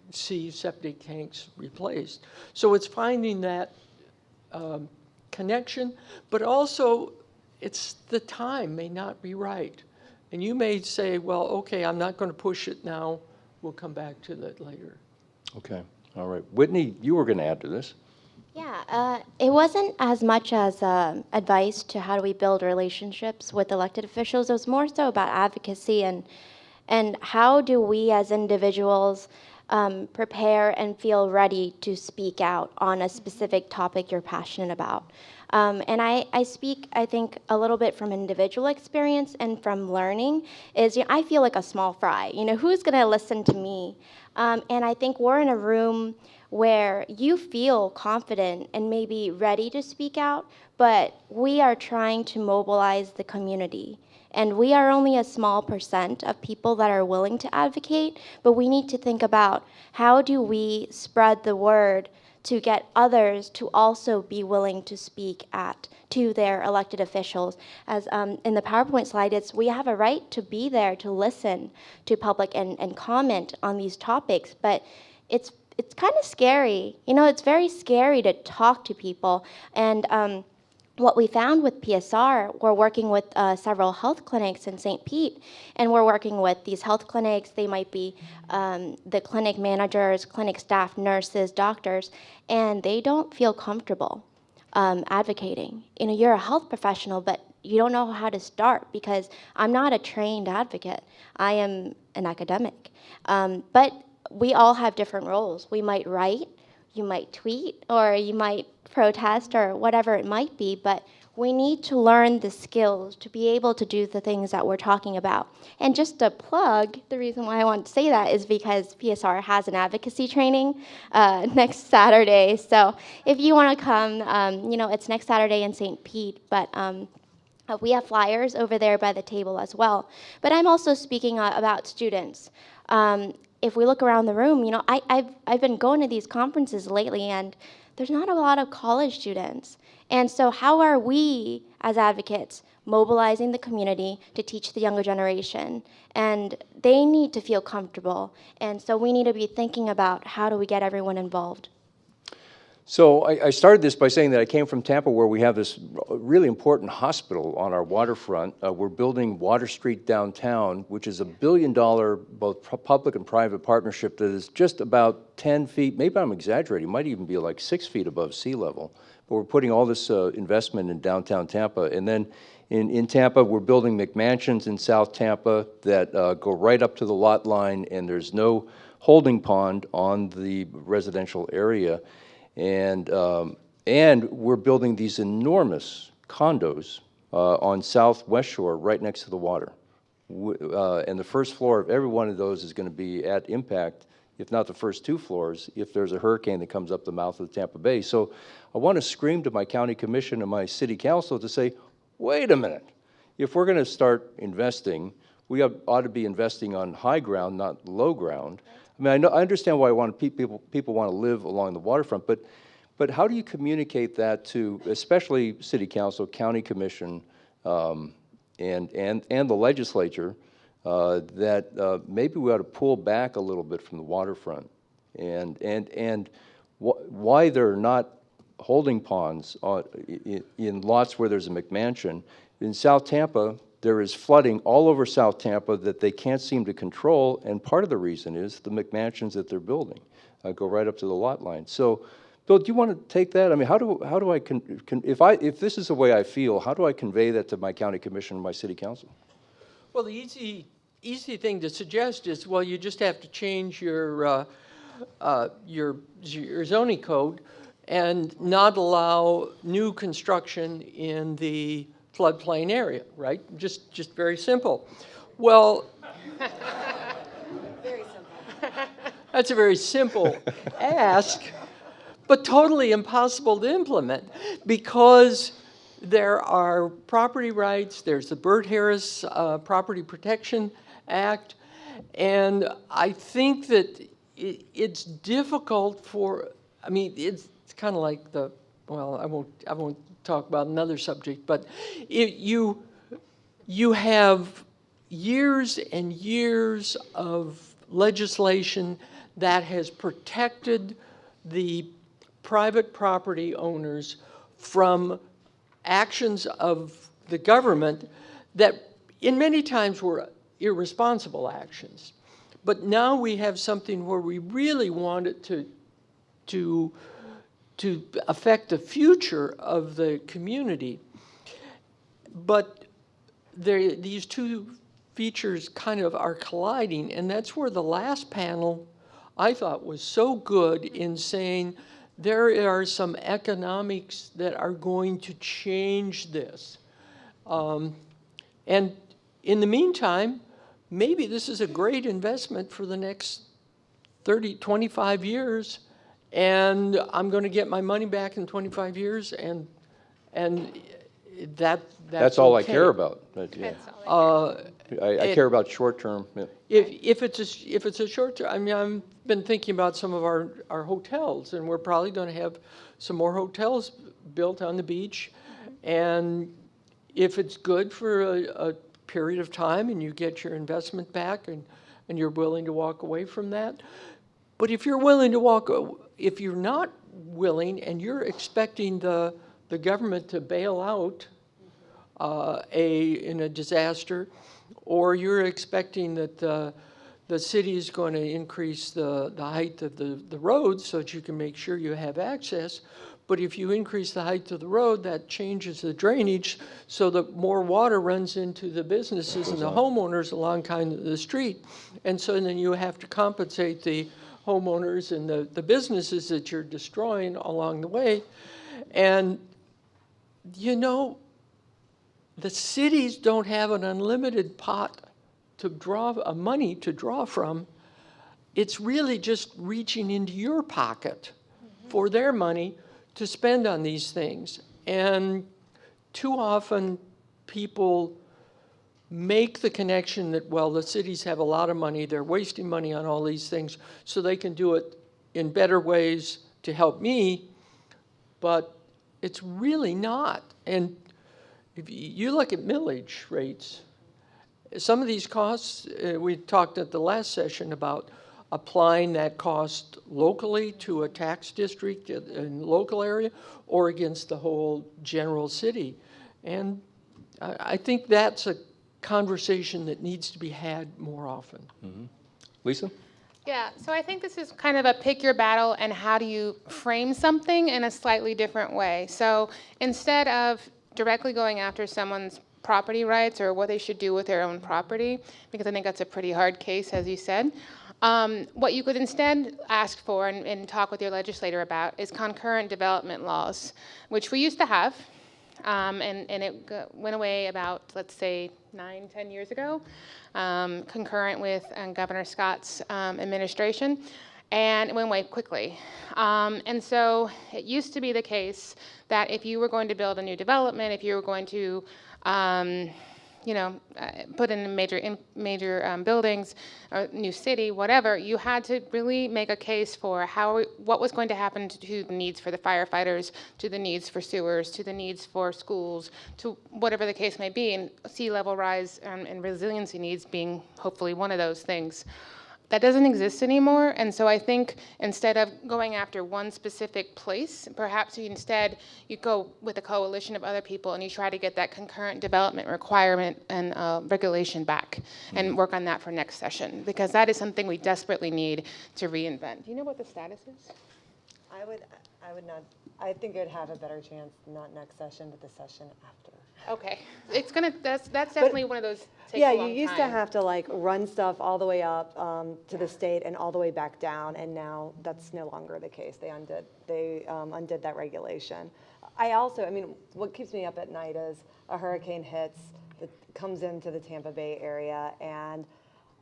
see septic tanks replaced? So it's finding that connection, but also it's the time may not be right. And you may say, well, okay, I'm not going to push it now. We'll come back to that later. Okay, all right. Whitney, you were going to add to this. Yeah, it wasn't as much as advice to how do we build relationships with elected officials. It was more so about advocacy and how do we as individuals prepare and feel ready to speak out on a specific topic you're passionate about. And I speak, I think, a little bit from individual experience and from learning is, I feel like a small fry. Who's going to listen to me? And I think we're in a room where you feel confident and maybe ready to speak out, but we are trying to mobilize the community. And we are only a small % of people that are willing to advocate, but we need to think about how do we spread the word to get others to also be willing to speak to their elected officials. As in the PowerPoint slide, we have a right to be there to listen to public and comment on these topics, but it's kind of scary. It's very scary to talk to people. And what we found with PSR, we're working with several health clinics in St. Pete, and we're working with these health clinics. They might be the clinic managers, clinic staff, nurses, doctors, and they don't feel comfortable advocating. You're a health professional, but you don't know how to start because I'm not a trained advocate. I am an academic. But we all have different roles. We might write, you might tweet, or you might protest, or whatever it might be, but we need to learn the skills to be able to do the things that we're talking about. And just to plug, the reason why I want to say that is because PSR has an advocacy training next Saturday. So if you want to come, it's next Saturday in St. Pete, but we have flyers over there by the table as well. But I'm also speaking about students. If we look around the room, I've been going to these conferences lately, and there's not a lot of college students. And so how are we, as advocates, mobilizing the community to teach the younger generation? And they need to feel comfortable. And so we need to be thinking about how do we get everyone involved. So I started this by saying that I came from Tampa, where we have this really important hospital on our waterfront. We're building Water Street downtown, which is $1 billion both public and private partnership that is just about 10 feet, maybe I'm exaggerating, might even be like 6 feet above sea level. But we're putting all this investment in downtown Tampa. And then in Tampa, we're building McMansions in South Tampa that go right up to the lot line, and there's no holding pond on the residential area. And we're building these enormous condos on Southwest Shore right next to the water. And the first floor of every one of those is going to be at impact, if not the first 2 floors, if there's a hurricane that comes up the mouth of the Tampa Bay. So I want to scream to my county commission and my city council to say, wait a minute. If we're going to start investing, we ought to be investing on high ground, not low ground. I mean, I understand why people want to live along the waterfront, but how do you communicate that to, especially city council, county commission, and the legislature, that maybe we ought to pull back a little bit from the waterfront, and why there are not holding ponds in lots where there's a McMansion. In South Tampa, there is flooding all over South Tampa that they can't seem to control, and part of the reason is the McMansions that they're building go right up to the lot line. So, Bill, do you want to take that? I mean, how do I if this is the way I feel, how do I convey that to my county commission and my city council? Well, the easy thing to suggest is, well, you just have to change your zoning code and not allow new construction in the floodplain area, right? Just very simple. Well, Very simple. that's a very simple ask, but totally impossible to implement because there are property rights, there's the Burt Harris Property Protection Act, and I think that it's difficult for, I mean, it's kind of like well, I won't talk about another subject, but you have years and years of legislation that has protected the private property owners from actions of the government that in many times were irresponsible actions. But now we have something where we really want it to affect the future of the community. But these two features kind of are colliding, and that's where the last panel I thought was so good in saying there are some economics that are going to change this. And in the meantime, maybe this is a great investment for the next 30, 25 years, and I'm going to get my money back in 25 years, and that's all okay. I care about. But, yeah. I care about short term. Yeah. If it's a short term, I mean, I've been thinking about some of our hotels, and we're probably going to have some more hotels built on the beach, and if it's good for a period of time and you get your investment back and you're willing to walk away from that. But if you're not willing and you're expecting the government to bail out in a disaster, or you're expecting that the city is going to increase the height of the roads so that you can make sure you have access. But if you increase the height of the road, that changes the drainage so that more water runs into the businesses and the homeowners along kind of the street. And so then you have to compensate the homeowners and the businesses that you're destroying along the way. And, you know, the cities don't have an unlimited pot to draw, money to draw from. It's really just reaching into your pocket for their money to spend on these things. And too often people make the connection that, well, the cities have a lot of money, they're wasting money on all these things, so they can do it in better ways to help me, but it's really not. And if you look at millage rates, some of these costs, we talked at the last session about applying that cost locally to a tax district in local area or against the whole general city. And I think that's a conversation that needs to be had more often. Mm-hmm. Lisa? Yeah, so I think this is kind of a pick your battle and how do you frame something in a slightly different way. So instead of directly going after someone's property rights or what they should do with their own property, because I think that's a pretty hard case, as you said, what you could instead ask for and talk with your legislator about is concurrent development laws, which we used to have, and it went away about, let's say, 9-10 years ago, concurrent with Governor Scott's administration, and it went away quickly. And so it used to be the case that if you were going to build a new development, if you were going to put in major buildings, or new city, whatever, you had to really make a case for what was going to happen to the needs for the firefighters, to the needs for sewers, to the needs for schools, to whatever the case may be, and sea level rise and resiliency needs being hopefully one of those things. That doesn't exist anymore, and so I think instead of going after one specific place, perhaps you go with a coalition of other people and you try to get that concurrent development requirement and regulation back and work on that for next session, because that is something we desperately need to reinvent. Do you know what the status is? I would not, I think it would have a better chance, not next session, but the session after. Okay, that's definitely one of those takes yeah, a long you used time. to have to like run stuff all the way up to the state and all the way back down, and now that's no longer the case. They undid that regulation. What keeps me up at night is a hurricane hits, that comes into the Tampa Bay area, and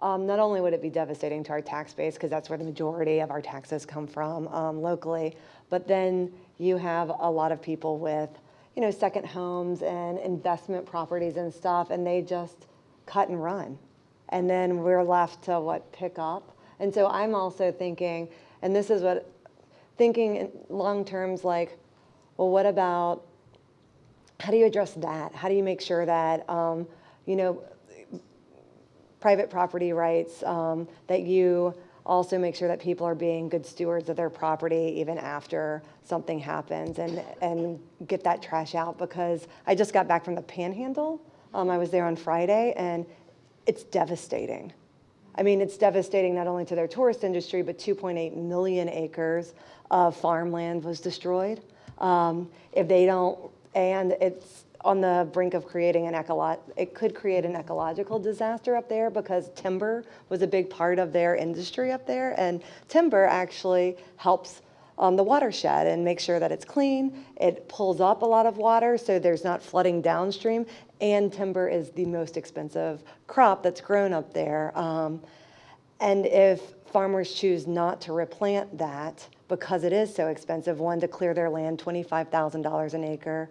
not only would it be devastating to our tax base, because that's where the majority of our taxes come from locally, but then you have a lot of people with second homes and investment properties and stuff, and they just cut and run. And then we're left to pick up. And so I'm also thinking, and this is thinking in long terms, like, well, what about, how do you address that? How do you make sure that, private property rights, that you also make sure that people are being good stewards of their property even after something happens, and get that trash out, because I just got back from the Panhandle. I was there on Friday, and it's devastating. I mean, it's devastating not only to their tourist industry, but 2.8 million acres of farmland was destroyed. If they don't, and it's on the brink of creating it could create an ecological disaster up there, because timber was a big part of their industry up there, and timber actually helps the watershed and make sure that it's clean. It pulls up a lot of water, so there's not flooding downstream, and timber is the most expensive crop that's grown up there. And if farmers choose not to replant that because it is so expensive, one, to clear their land, $25,000 an acre,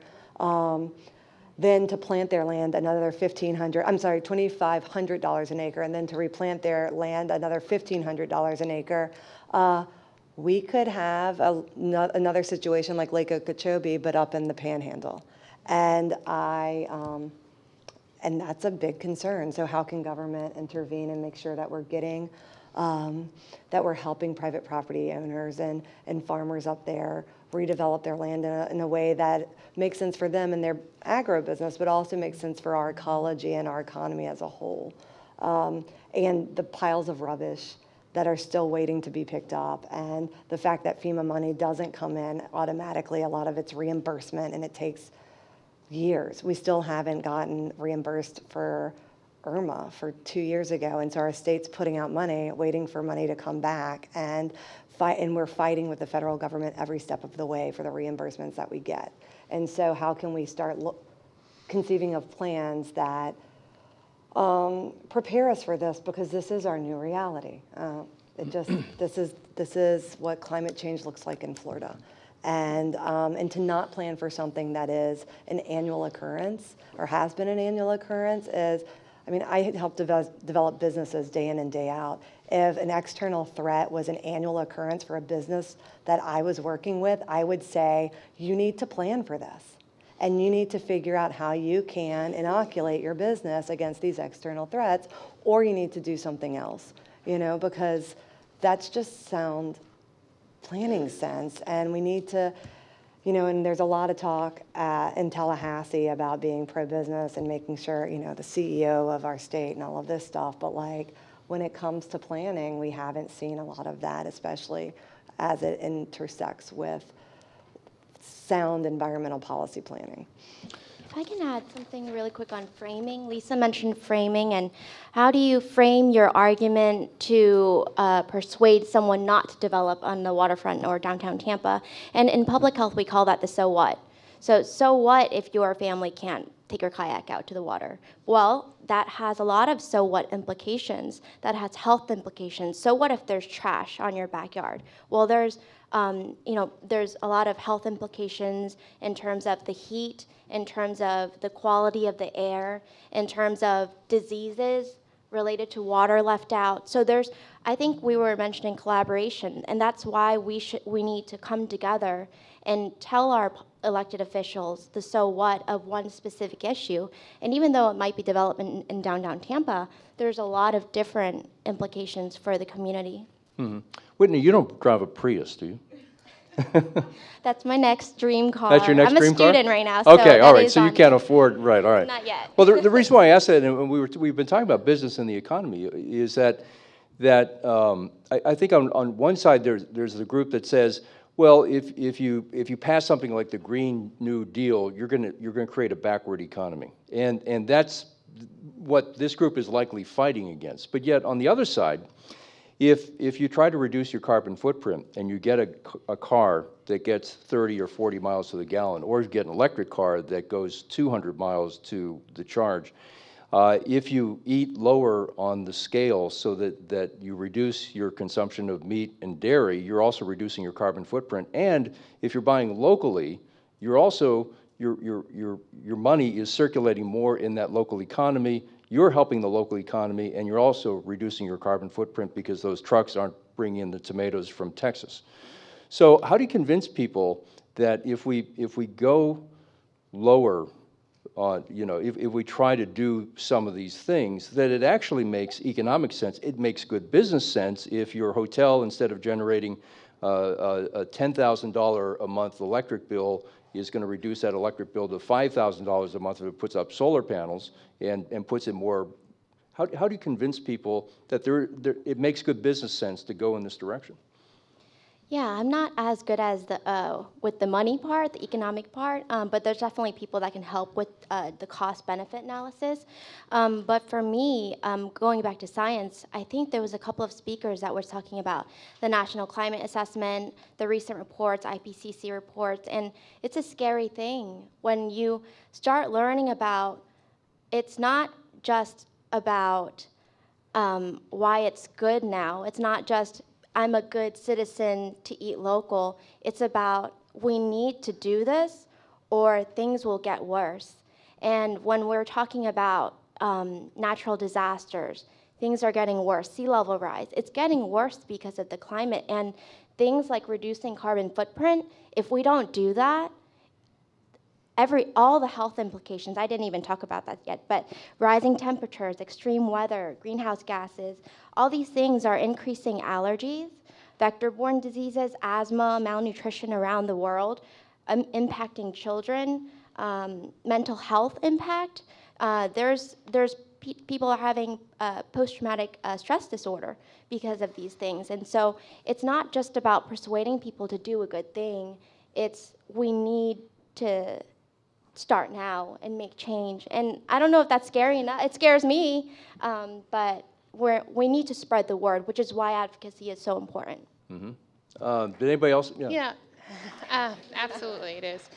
then to plant their land, another $2,500 an acre, and then to replant their land, another $1,500 an acre, we could have another situation like Lake Okeechobee, but up in the Panhandle. And and that's a big concern. So how can government intervene and make sure that we're getting, that we're helping private property owners and farmers up there redevelop their land in a way that makes sense for them and their agribusiness, but also makes sense for our ecology and our economy as a whole. And the piles of rubbish that are still waiting to be picked up, and the fact that FEMA money doesn't come in automatically, a lot of it's reimbursement, and it takes years. We still haven't gotten reimbursed for Irma for 2 years ago, and so our state's putting out money, waiting for money to come back, and we're fighting with the federal government every step of the way for the reimbursements that we get. And so how can we start conceiving of plans that prepare us for this, because this is our new reality. This is what climate change looks like in Florida. And to not plan for something that is an annual occurrence or has been an annual occurrence is, I mean, I help develop businesses day in and day out. If an external threat was an annual occurrence for a business that I was working with, I would say, you need to plan for this. And you need to figure out how you can inoculate your business against these external threats, or you need to do something else, because that's just sound planning sense. And we need to, and there's a lot of talk in Tallahassee about being pro-business and making sure, the CEO of our state and all of this stuff. But when it comes to planning, we haven't seen a lot of that, especially as it intersects with sound environmental policy planning. If I can add something really quick on framing. Lisa mentioned framing, and how do you frame your argument to persuade someone not to develop on the waterfront or downtown Tampa? And in public health, we call that the so what. So what if your family can't take your kayak out to the water? Well, that has a lot of so what implications. That has health implications. So what if there's trash on your backyard? Well, there's a lot of health implications in terms of the heat, in terms of the quality of the air, in terms of diseases related to water left out. So I think we were mentioning collaboration, and that's why we need to come together and tell our elected officials the so what of one specific issue. And even though it might be development in downtown Tampa, there's a lot of different implications for the community. Mm-hmm. Whitney, you don't drive a Prius, do you? That's my next dream car. That's your next dream car? I'm a student right now, so okay, all right. is So you can't afford, right? All right. Not yet. Well, the reason why I asked that, and we've been talking about business and the economy, is that I think on one side there's the group that says, well, if you pass something like the Green New Deal, you're gonna create a backward economy, and that's what this group is likely fighting against. But yet on the other side, if you try to reduce your carbon footprint and you get a car that gets 30 or 40 miles to the gallon, or you get an electric car that goes 200 miles to the charge, if you eat lower on the scale so that you reduce your consumption of meat and dairy, you're also reducing your carbon footprint. And if you're buying locally, you're also, your money is circulating more in that local economy. You're helping the local economy, and you're also reducing your carbon footprint because those trucks aren't bringing in the tomatoes from Texas. So how do you convince people that if we go lower you know, if we try to do some of these things, that it actually makes economic sense. It makes good business sense if your hotel, instead of generating a $10,000 a month electric bill, is going to reduce that electric bill to $5,000 a month if it puts up solar panels and puts it more. How do you convince people that it makes good business sense to go in this direction? Yeah, I'm not as good as with the money part, the economic part, but there's definitely people that can help with the cost-benefit analysis. But for me, going back to science, I think there was a couple of speakers that were talking about the National Climate Assessment, the recent reports, IPCC reports, and it's a scary thing when you start learning about, it's not just about why it's good now. It's not just I'm a good citizen to eat local. It's about we need to do this or things will get worse. And when we're talking about natural disasters, things are getting worse, sea level rise. It's getting worse because of the climate. And things like reducing carbon footprint, if we don't do that, all the health implications, I didn't even talk about that yet, but rising temperatures, extreme weather, greenhouse gases, all these things are increasing allergies, vector-borne diseases, asthma, malnutrition around the world, impacting children, mental health impact. There's people are having post-traumatic stress disorder because of these things. And so it's not just about persuading people to do a good thing, it's we need to start now and make change. And I don't know if that's scary enough. It scares me, but we need to spread the word, which is why advocacy is so important. Mm-hmm. Did anybody else? Yeah, absolutely it is.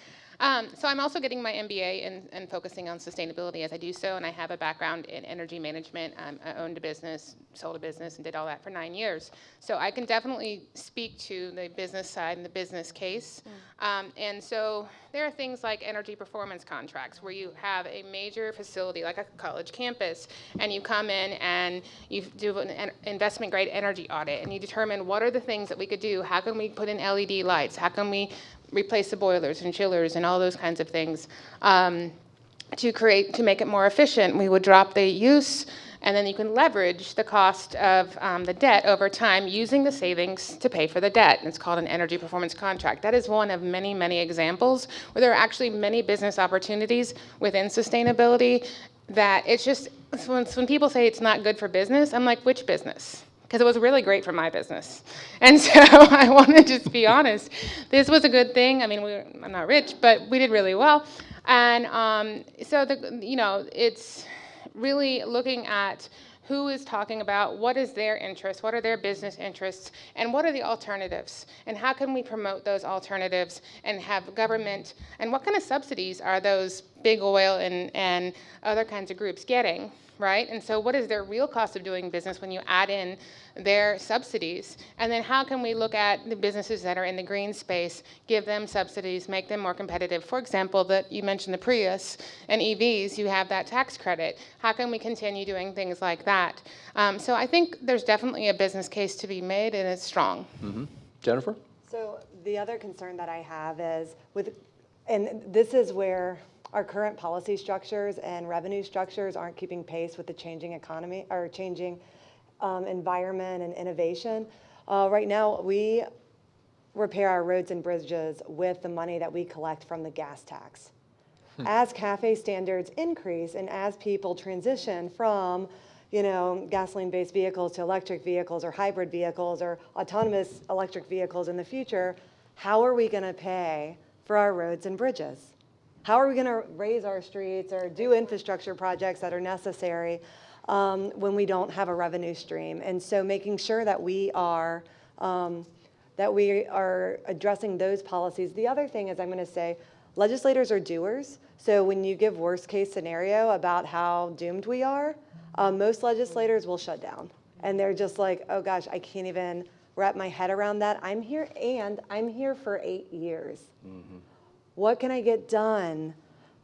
So I'm also getting my MBA and focusing on sustainability as I do so, and I have a background in energy management. I owned a business, sold a business, and did all that for 9 years. So I can definitely speak to the business side and the business case. And so there are things like energy performance contracts where you have a major facility like a college campus, and you come in and you do an investment grade energy audit, and you determine what are the things that we could do. How can we put in LED lights? How can we replace the boilers and chillers and all those kinds of things to make it more efficient? We would drop the use, and then you can leverage the cost of the debt over time using the savings to pay for the debt. And it's called an energy performance contract. That is one of many, many examples where there are actually many business opportunities within sustainability that it's just, when people say it's not good for business, I'm like, which business? Because it was really great for my business. And so I want to just be honest. This was a good thing. I mean, I'm not rich, but we did really well. And so, it's really looking at who is talking about what is their interest, what are their business interests, and what are the alternatives, and how can we promote those alternatives and have government, and what kind of subsidies are those big oil and other kinds of groups getting, right? And so what is their real cost of doing business when you add in their subsidies? And then how can we look at the businesses that are in the green space, give them subsidies, make them more competitive? For example, that you mentioned the Prius and EVs, you have that tax credit. How can we continue doing things like that? So I think there's definitely a business case to be made, and it's strong. Mm-hmm. Jennifer? So the other concern that I have is and this is where our current policy structures and revenue structures aren't keeping pace with the changing economy or changing environment and innovation. Right now, we repair our roads and bridges with the money that we collect from the gas tax. As CAFE standards increase and as people transition from gasoline-based vehicles to electric vehicles or hybrid vehicles or autonomous electric vehicles in the future, how are we going to pay for our roads and bridges? How are we going to raise our streets or do infrastructure projects that are necessary when we don't have a revenue stream? And so making sure that we are addressing those policies. The other thing is, I'm going to say, legislators are doers. So when you give worst case scenario about how doomed we are, most legislators will shut down. And they're just like, oh gosh, I can't even wrap my head around that. I'm here for 8 years. Mm-hmm. What can I get done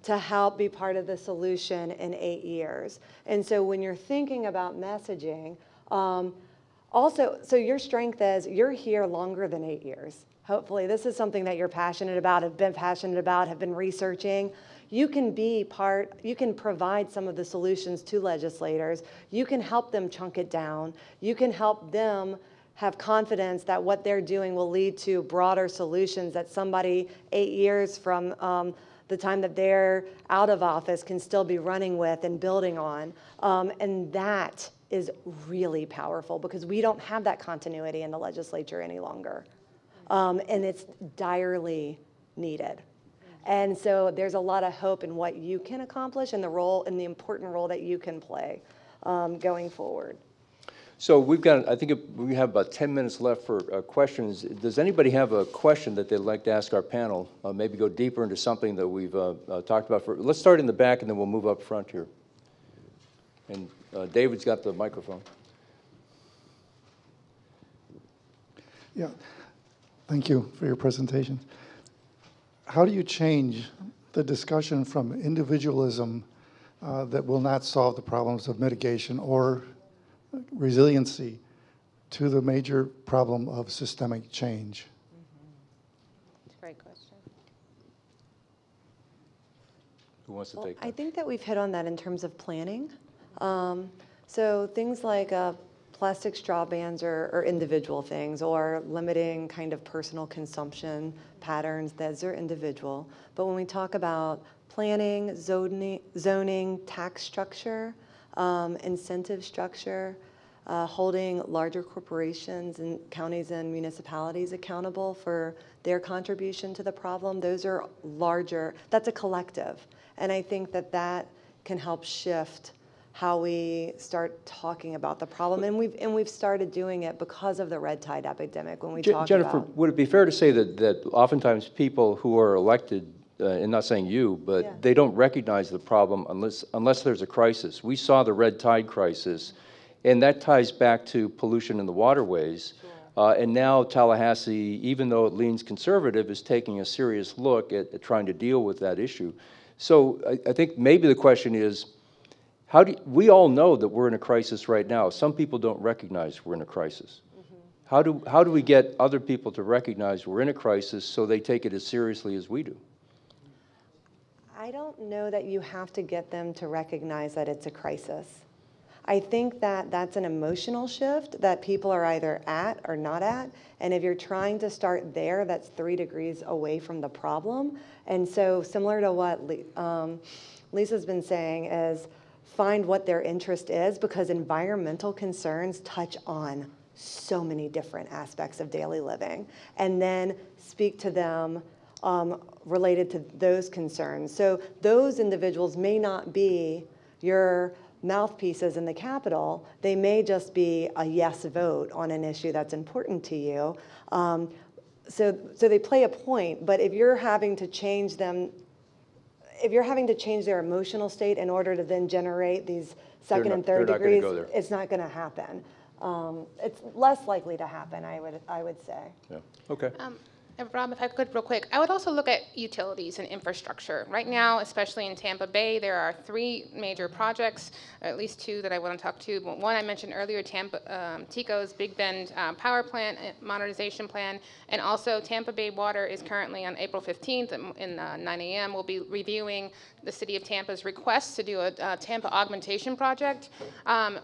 to help be part of the solution in 8 years? And so when you're thinking about messaging, also, so your strength is you're here longer than 8 years. Hopefully this is something that you're passionate about, have been passionate about, have been researching. you can be part, you can provide some of the solutions to legislators. You can help them chunk it down. You can help them have confidence that what they're doing will lead to broader solutions that somebody 8 years from the time that they're out of office can still be running with and building on. And that is really powerful because we don't have that continuity in the legislature any longer. And it's direly needed. And so there's a lot of hope in what you can accomplish and the role and the important role that you can play going forward. So we've got, I think we have about 10 minutes left for questions. Does anybody have a question that they'd like to ask our panel? Maybe go deeper into something that we've talked about. Let's start in the back and then we'll move up front here. And David's got the microphone. Yeah, thank you for your presentation. How do you change the discussion from individualism that will not solve the problems of mitigation or resiliency to the major problem of systemic change? That's a great question. Who wants to Well, take that? I think that we've hit on that in terms of planning. So things like plastic straw bans are individual things, or limiting kind of personal consumption patterns, those are individual. But when we talk about planning, zoning, tax structure, incentive structure, holding larger corporations and counties and municipalities accountable for their contribution to the problem, those are larger, that's a collective. And I think that that can help shift how we start talking about the problem. And we've started doing it because of the red tide epidemic when we talk Jennifer, about. would it be fair to say that oftentimes people who are elected, and not saying you, but Yeah. they don't recognize the problem unless there's a crisis. We saw the red tide crisis, and that ties back to pollution in the waterways. Sure. And now Tallahassee, even though it leans conservative, is taking a serious look at trying to deal with that issue. So I think maybe the question is, we all know that we're in a crisis right now. Some people don't recognize we're in a crisis. Mm-hmm. How do we get other people to recognize we're in a crisis so they take it as seriously as we do? I don't know that you have to get them to recognize that it's a crisis. I think that that's an emotional shift that people are either at or not at. And if you're trying to start there, that's 3 degrees away from the problem. And so similar to what Lisa's been saying is find what their interest is, because environmental concerns touch on so many different aspects of daily living. And then speak to them related to those concerns. So those individuals may not be your mouthpieces in the Capitol. They may just be a yes vote on an issue that's important to you. So they play a point, but if you're having to change them, if you're having to change their emotional state in order to then generate these second and third degrees, it's not going to happen. It's less likely to happen, I would say. Yeah. Okay. And Rob, if I could real quick, I would also look at utilities and infrastructure. Right now, especially in Tampa Bay, there are 3 major projects, at least 2 that I want to talk to. One I mentioned earlier, TECO's Big Bend power plant modernization plan, and also Tampa Bay Water is currently on April 15th in 9 a.m. We'll be reviewing the City of Tampa's request to do a Tampa augmentation project,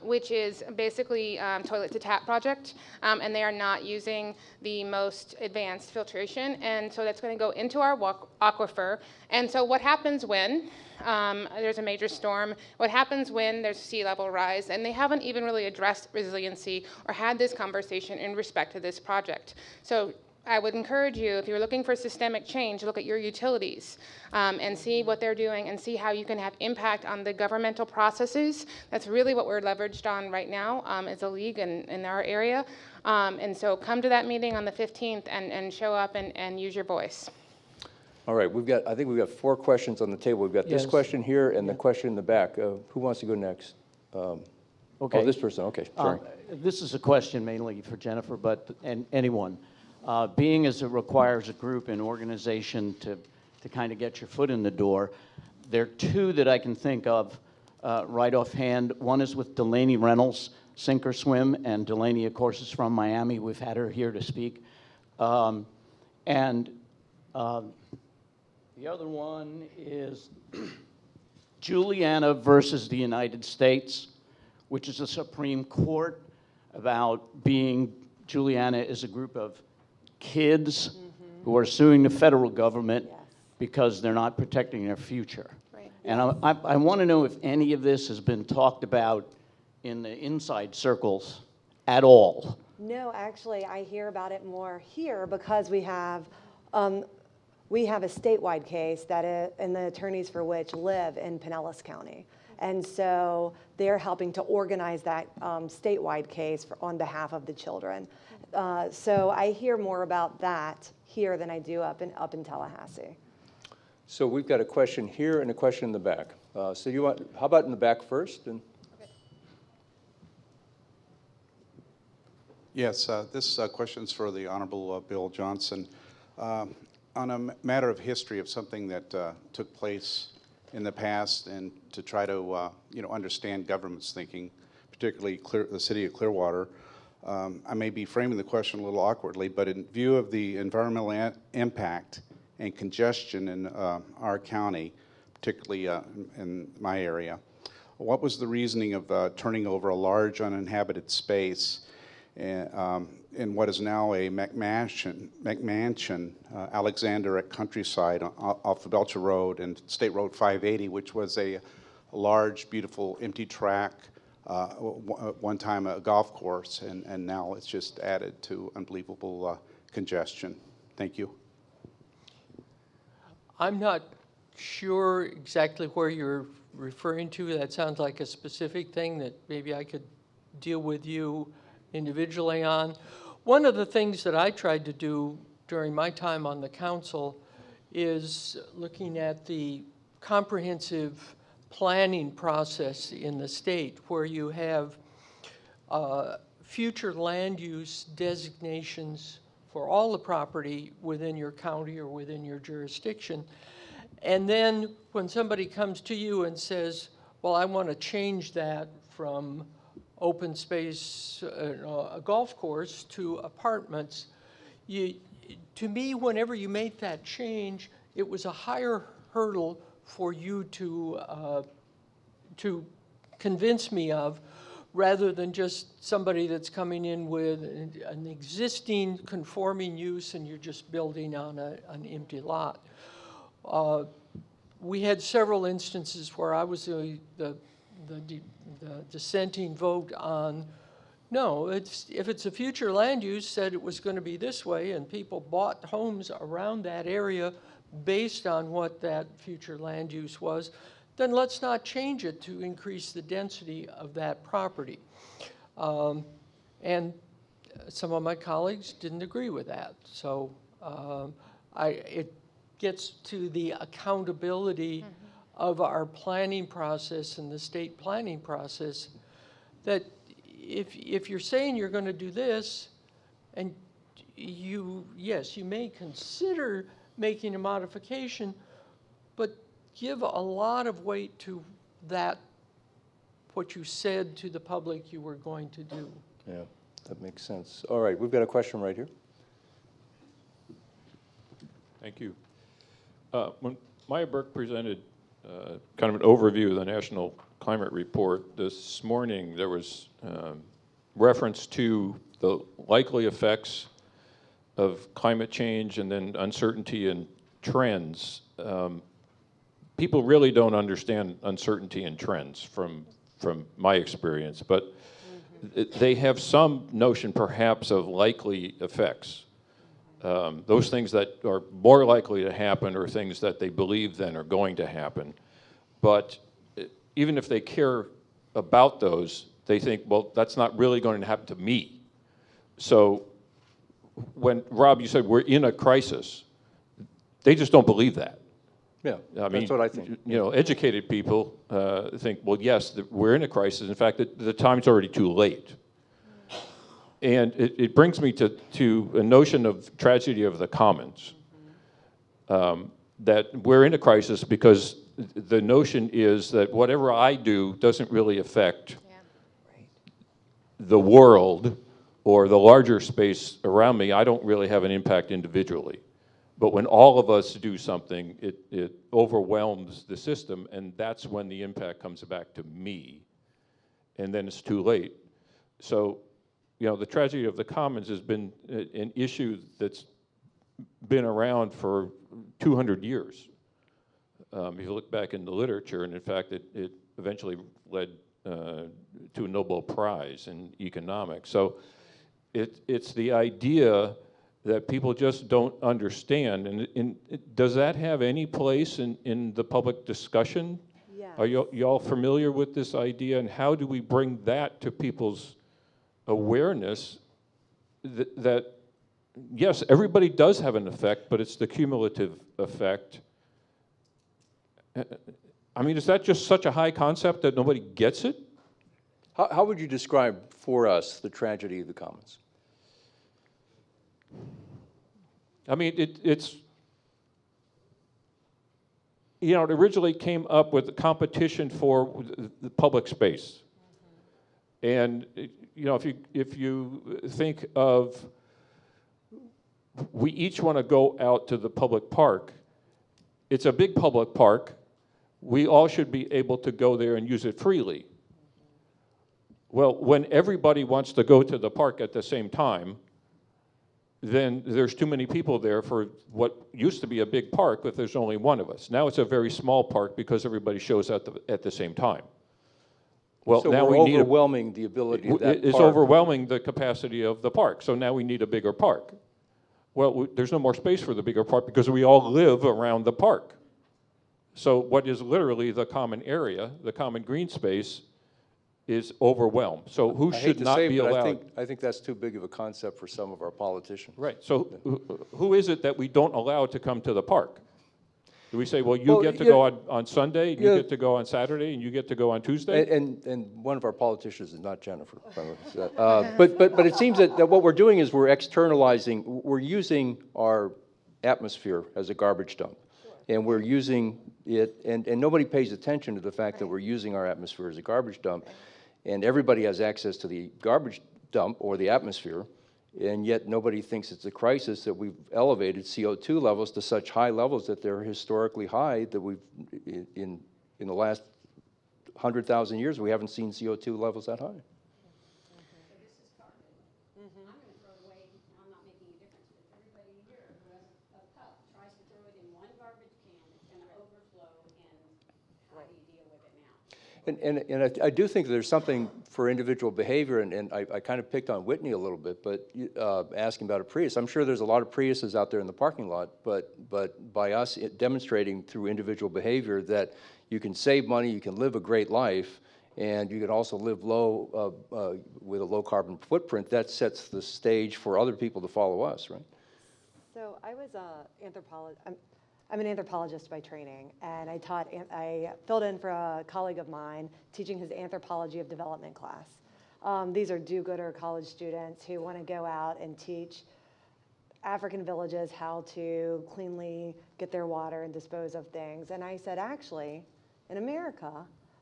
which is basically toilet to tap project, and they are not using the most advanced filtration. And so that's going to go into our aquifer. And so what happens when there's a major storm? What happens when there's sea level rise? And they haven't even really addressed resiliency or had this conversation in respect to this project. So I would encourage you, if you're looking for systemic change, look at your utilities and see what they're doing and see how you can have impact on the governmental processes. That's really what we're leveraged on right now as a league in our area. And so come to that meeting on the 15th and show up and use your voice. All right, I think we've got 4 questions on the table. We've got this question here and the question in the back. Who wants to go next? Okay. Oh, this person, okay, sorry. This is a question mainly for Jennifer, and anyone. Being as it requires a group and organization to kind of get your foot in the door, there are 2 that I can think of right offhand. One is with Delaney Reynolds, Sink or Swim, and Delaney, of course, is from Miami. We've had her here to speak. The other one is Juliana versus the United States, which is a Supreme Court about being, Juliana is a group of kids who are suing the federal government because they're not protecting their future. Right. And I want to know if any of this has been talked about in the inside circles at all. No, actually, I hear about it more here because we have a statewide case and the attorneys for which live in Pinellas County. And so they're helping to organize that statewide case on behalf of the children. So I hear more about that here than I do up in Tallahassee. So we've got a question here and a question in the back. So how about in the back first? And Yes, this question's for the Honorable Bill Jonson. On a matter of history of something that took place in the past, and to try to understand government's thinking, particularly the city of Clearwater, I may be framing the question a little awkwardly, but in view of the environmental impact and congestion in our county, particularly in my area, what was the reasoning of turning over a large uninhabited space in what is now a McMansion, Alexander at Countryside off the Belcher Road and State Road 580, which was a large, beautiful, empty track, one time a golf course, and now it's just added to unbelievable congestion. Thank you. I'm not sure exactly where you're referring to. That sounds like a specific thing that maybe I could deal with you individually on. One of the things that I tried to do during my time on the council is looking at the comprehensive planning process in the state, where you have future land use designations for all the property within your county or within your jurisdiction. And then when somebody comes to you and says, well, I want to change that from open space, a golf course to apartments, to me, whenever you make that change, it was a higher hurdle for you to convince me of, rather than just somebody that's coming in with an existing conforming use and you're just building on an empty lot. We had several instances where I was the dissenting vote on, no, if it's a future land use, said it was going to be this way, and people bought homes around that area based on what that future land use was, then let's not change it to increase the density of that property. And some of my colleagues didn't agree with that. So it gets to the accountability of our planning process and the state planning process, that if you're saying you're going to do this, and yes, you may consider making a modification, but give a lot of weight to that, what you said to the public you were going to do. yeah, that makes sense. All right, we've got a question right here. Thank you. When Maya Burke presented kind of an overview of the National Climate Report this morning, there was reference to the likely effects of climate change and then uncertainty and trends. People really don't understand uncertainty and trends from my experience, but they have some notion perhaps of likely effects. Those things that are more likely to happen are things that they believe then are going to happen. But even if they care about those, they think, well, that's not really going to happen to me. So when, Rob, you said we're in a crisis, they just don't believe that. Yeah, I mean, that's what I think. You know, educated people think, well, yes, we're in a crisis. In fact, the time's already too late. And it brings me to a notion of tragedy of the commons, that we're in a crisis because the notion is that whatever I do doesn't really affect the world or the larger space around me. I don't really have an impact individually. But when all of us do something, it overwhelms the system, and that's when the impact comes back to me, and then it's too late. So, you know, the tragedy of the commons has been an issue that's been around for 200 years. If you look back in the literature, and in fact, it eventually led to a Nobel Prize in economics. So it's the idea that people just don't understand. And does that have any place in the public discussion? Yes. Are y'all familiar with this idea, and how do we bring that to people's awareness that yes, everybody does have an effect, but it's the cumulative effect. I mean, is that just such a high concept that nobody gets it? How would you describe for us the tragedy of the commons? I mean, it's, you know, it originally came up with a competition for the public space. And, you know, if you think of, we each want to go out to the public park. It's a big public park. We all should be able to go there and use it freely. Well, when everybody wants to go to the park at the same time, then there's too many people there for what used to be a big park if there's only one of us. Now it's a very small park because everybody shows up at the same time. Well, So now we're we need overwhelming the ability of that it's park. overwhelming the capacity of the park. So now we need a bigger park. Well, there's no more space for the bigger park because we all live around the park. So what is literally the common area, the common green space, is overwhelmed. So who should not be allowed? I think that's too big of a concept for some of our politicians. Right. So who is it that we don't allow to come to the park? Do we say, well, you get to go on Sunday, and you get to go on Saturday, and you get to go on Tuesday? And one of our politicians is not Jennifer. But it seems that what we're doing is we're externalizing, we're using our atmosphere as a garbage dump. And we're using it, and nobody pays attention to the fact that we're using our atmosphere as a garbage dump. And everybody has access to the garbage dump or the atmosphere, and yet nobody thinks it's a crisis that we've elevated CO2 levels to such high levels that they're historically high, that we've, in the last 100,000 years, we haven't seen CO2 levels that high. And I do think there's something for individual behavior, and I kind of picked on Whitney a little bit, but asking about a Prius. I'm sure there's a lot of Priuses out there in the parking lot, but by us demonstrating through individual behavior that you can save money, you can live a great life, and you can also live low with a low carbon footprint, that sets the stage for other people to follow us, right? So I was an anthropologist. I'm an anthropologist by training, and I filled in for a colleague of mine teaching his anthropology of development class. These are do-gooder college students who want to go out and teach African villages how to cleanly get their water and dispose of things. And I said, actually, in America,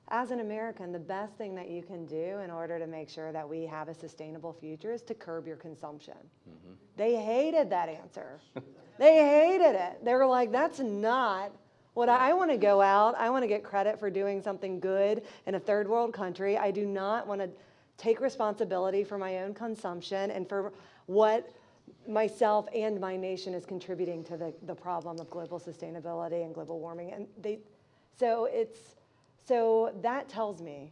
as an American, the best thing that you can do in order to make sure that we have a sustainable future is to curb your consumption. Mm-hmm. They hated that answer. They hated it. They were like, that's not what I want to go out. I want to get credit for doing something good in a third world country. I do not want to take responsibility for my own consumption and for what myself and my nation is contributing to the problem of global sustainability and global warming. And so that tells me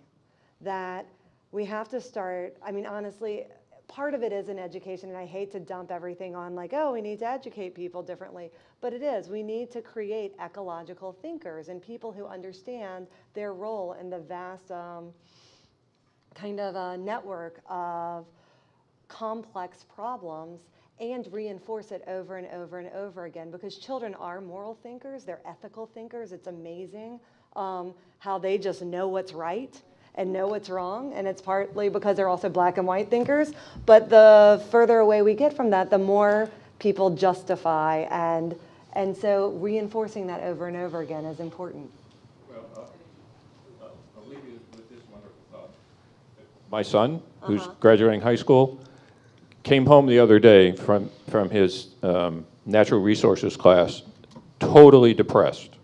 that we have to start, I mean, honestly, part of it is in education, and I hate to dump everything on like, oh, we need to educate people differently, but it is. We need to create ecological thinkers and people who understand their role in the vast kind of a network of complex problems and reinforce it over and over and over again, because children are moral thinkers, they're ethical thinkers. It's amazing how they just know what's right and know what's wrong, and it's partly because they're also black and white thinkers, but the further away we get from that, the more people justify, and so reinforcing that over and over again is important. Well, I'll leave you with this wonderful thought. My son, who's graduating high school, came home the other day from his natural resources class totally depressed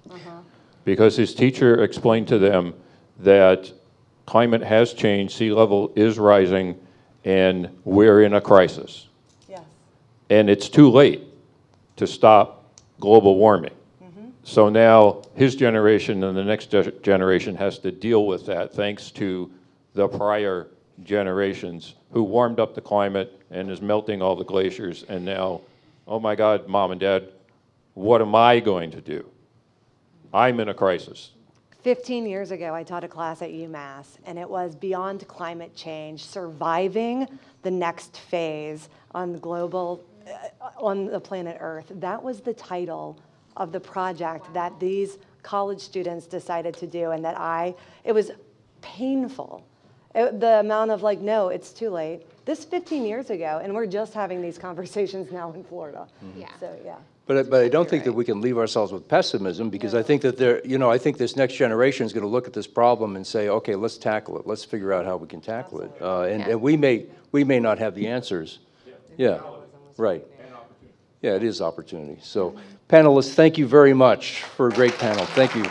because his teacher explained to them that climate has changed, sea level is rising, and we're in a crisis. Yes. And it's too late to stop global warming. So now his generation and the next generation has to deal with that thanks to the prior generations who warmed up the climate and is melting all the glaciers, and now, oh my God, Mom and Dad, what am I going to do? I'm in a crisis. 15 years ago, I taught a class at UMass, and it was Beyond Climate Change, Surviving the Next Phase on the planet Earth. That was the title of the project that these college students decided to do, and it was painful. The amount of like, no, it's too late. This 15 years ago, and we're just having these conversations now in Florida. Yeah. So, yeah. But I don't think that we can leave ourselves with pessimism, because I think that I think this next generation is going to look at this problem and say, okay, let's tackle it. Let's figure out how we can tackle it. And we may not have the answers. Yeah, right. Yeah, it is opportunity. So, panelists, thank you very much for a great panel. Thank you.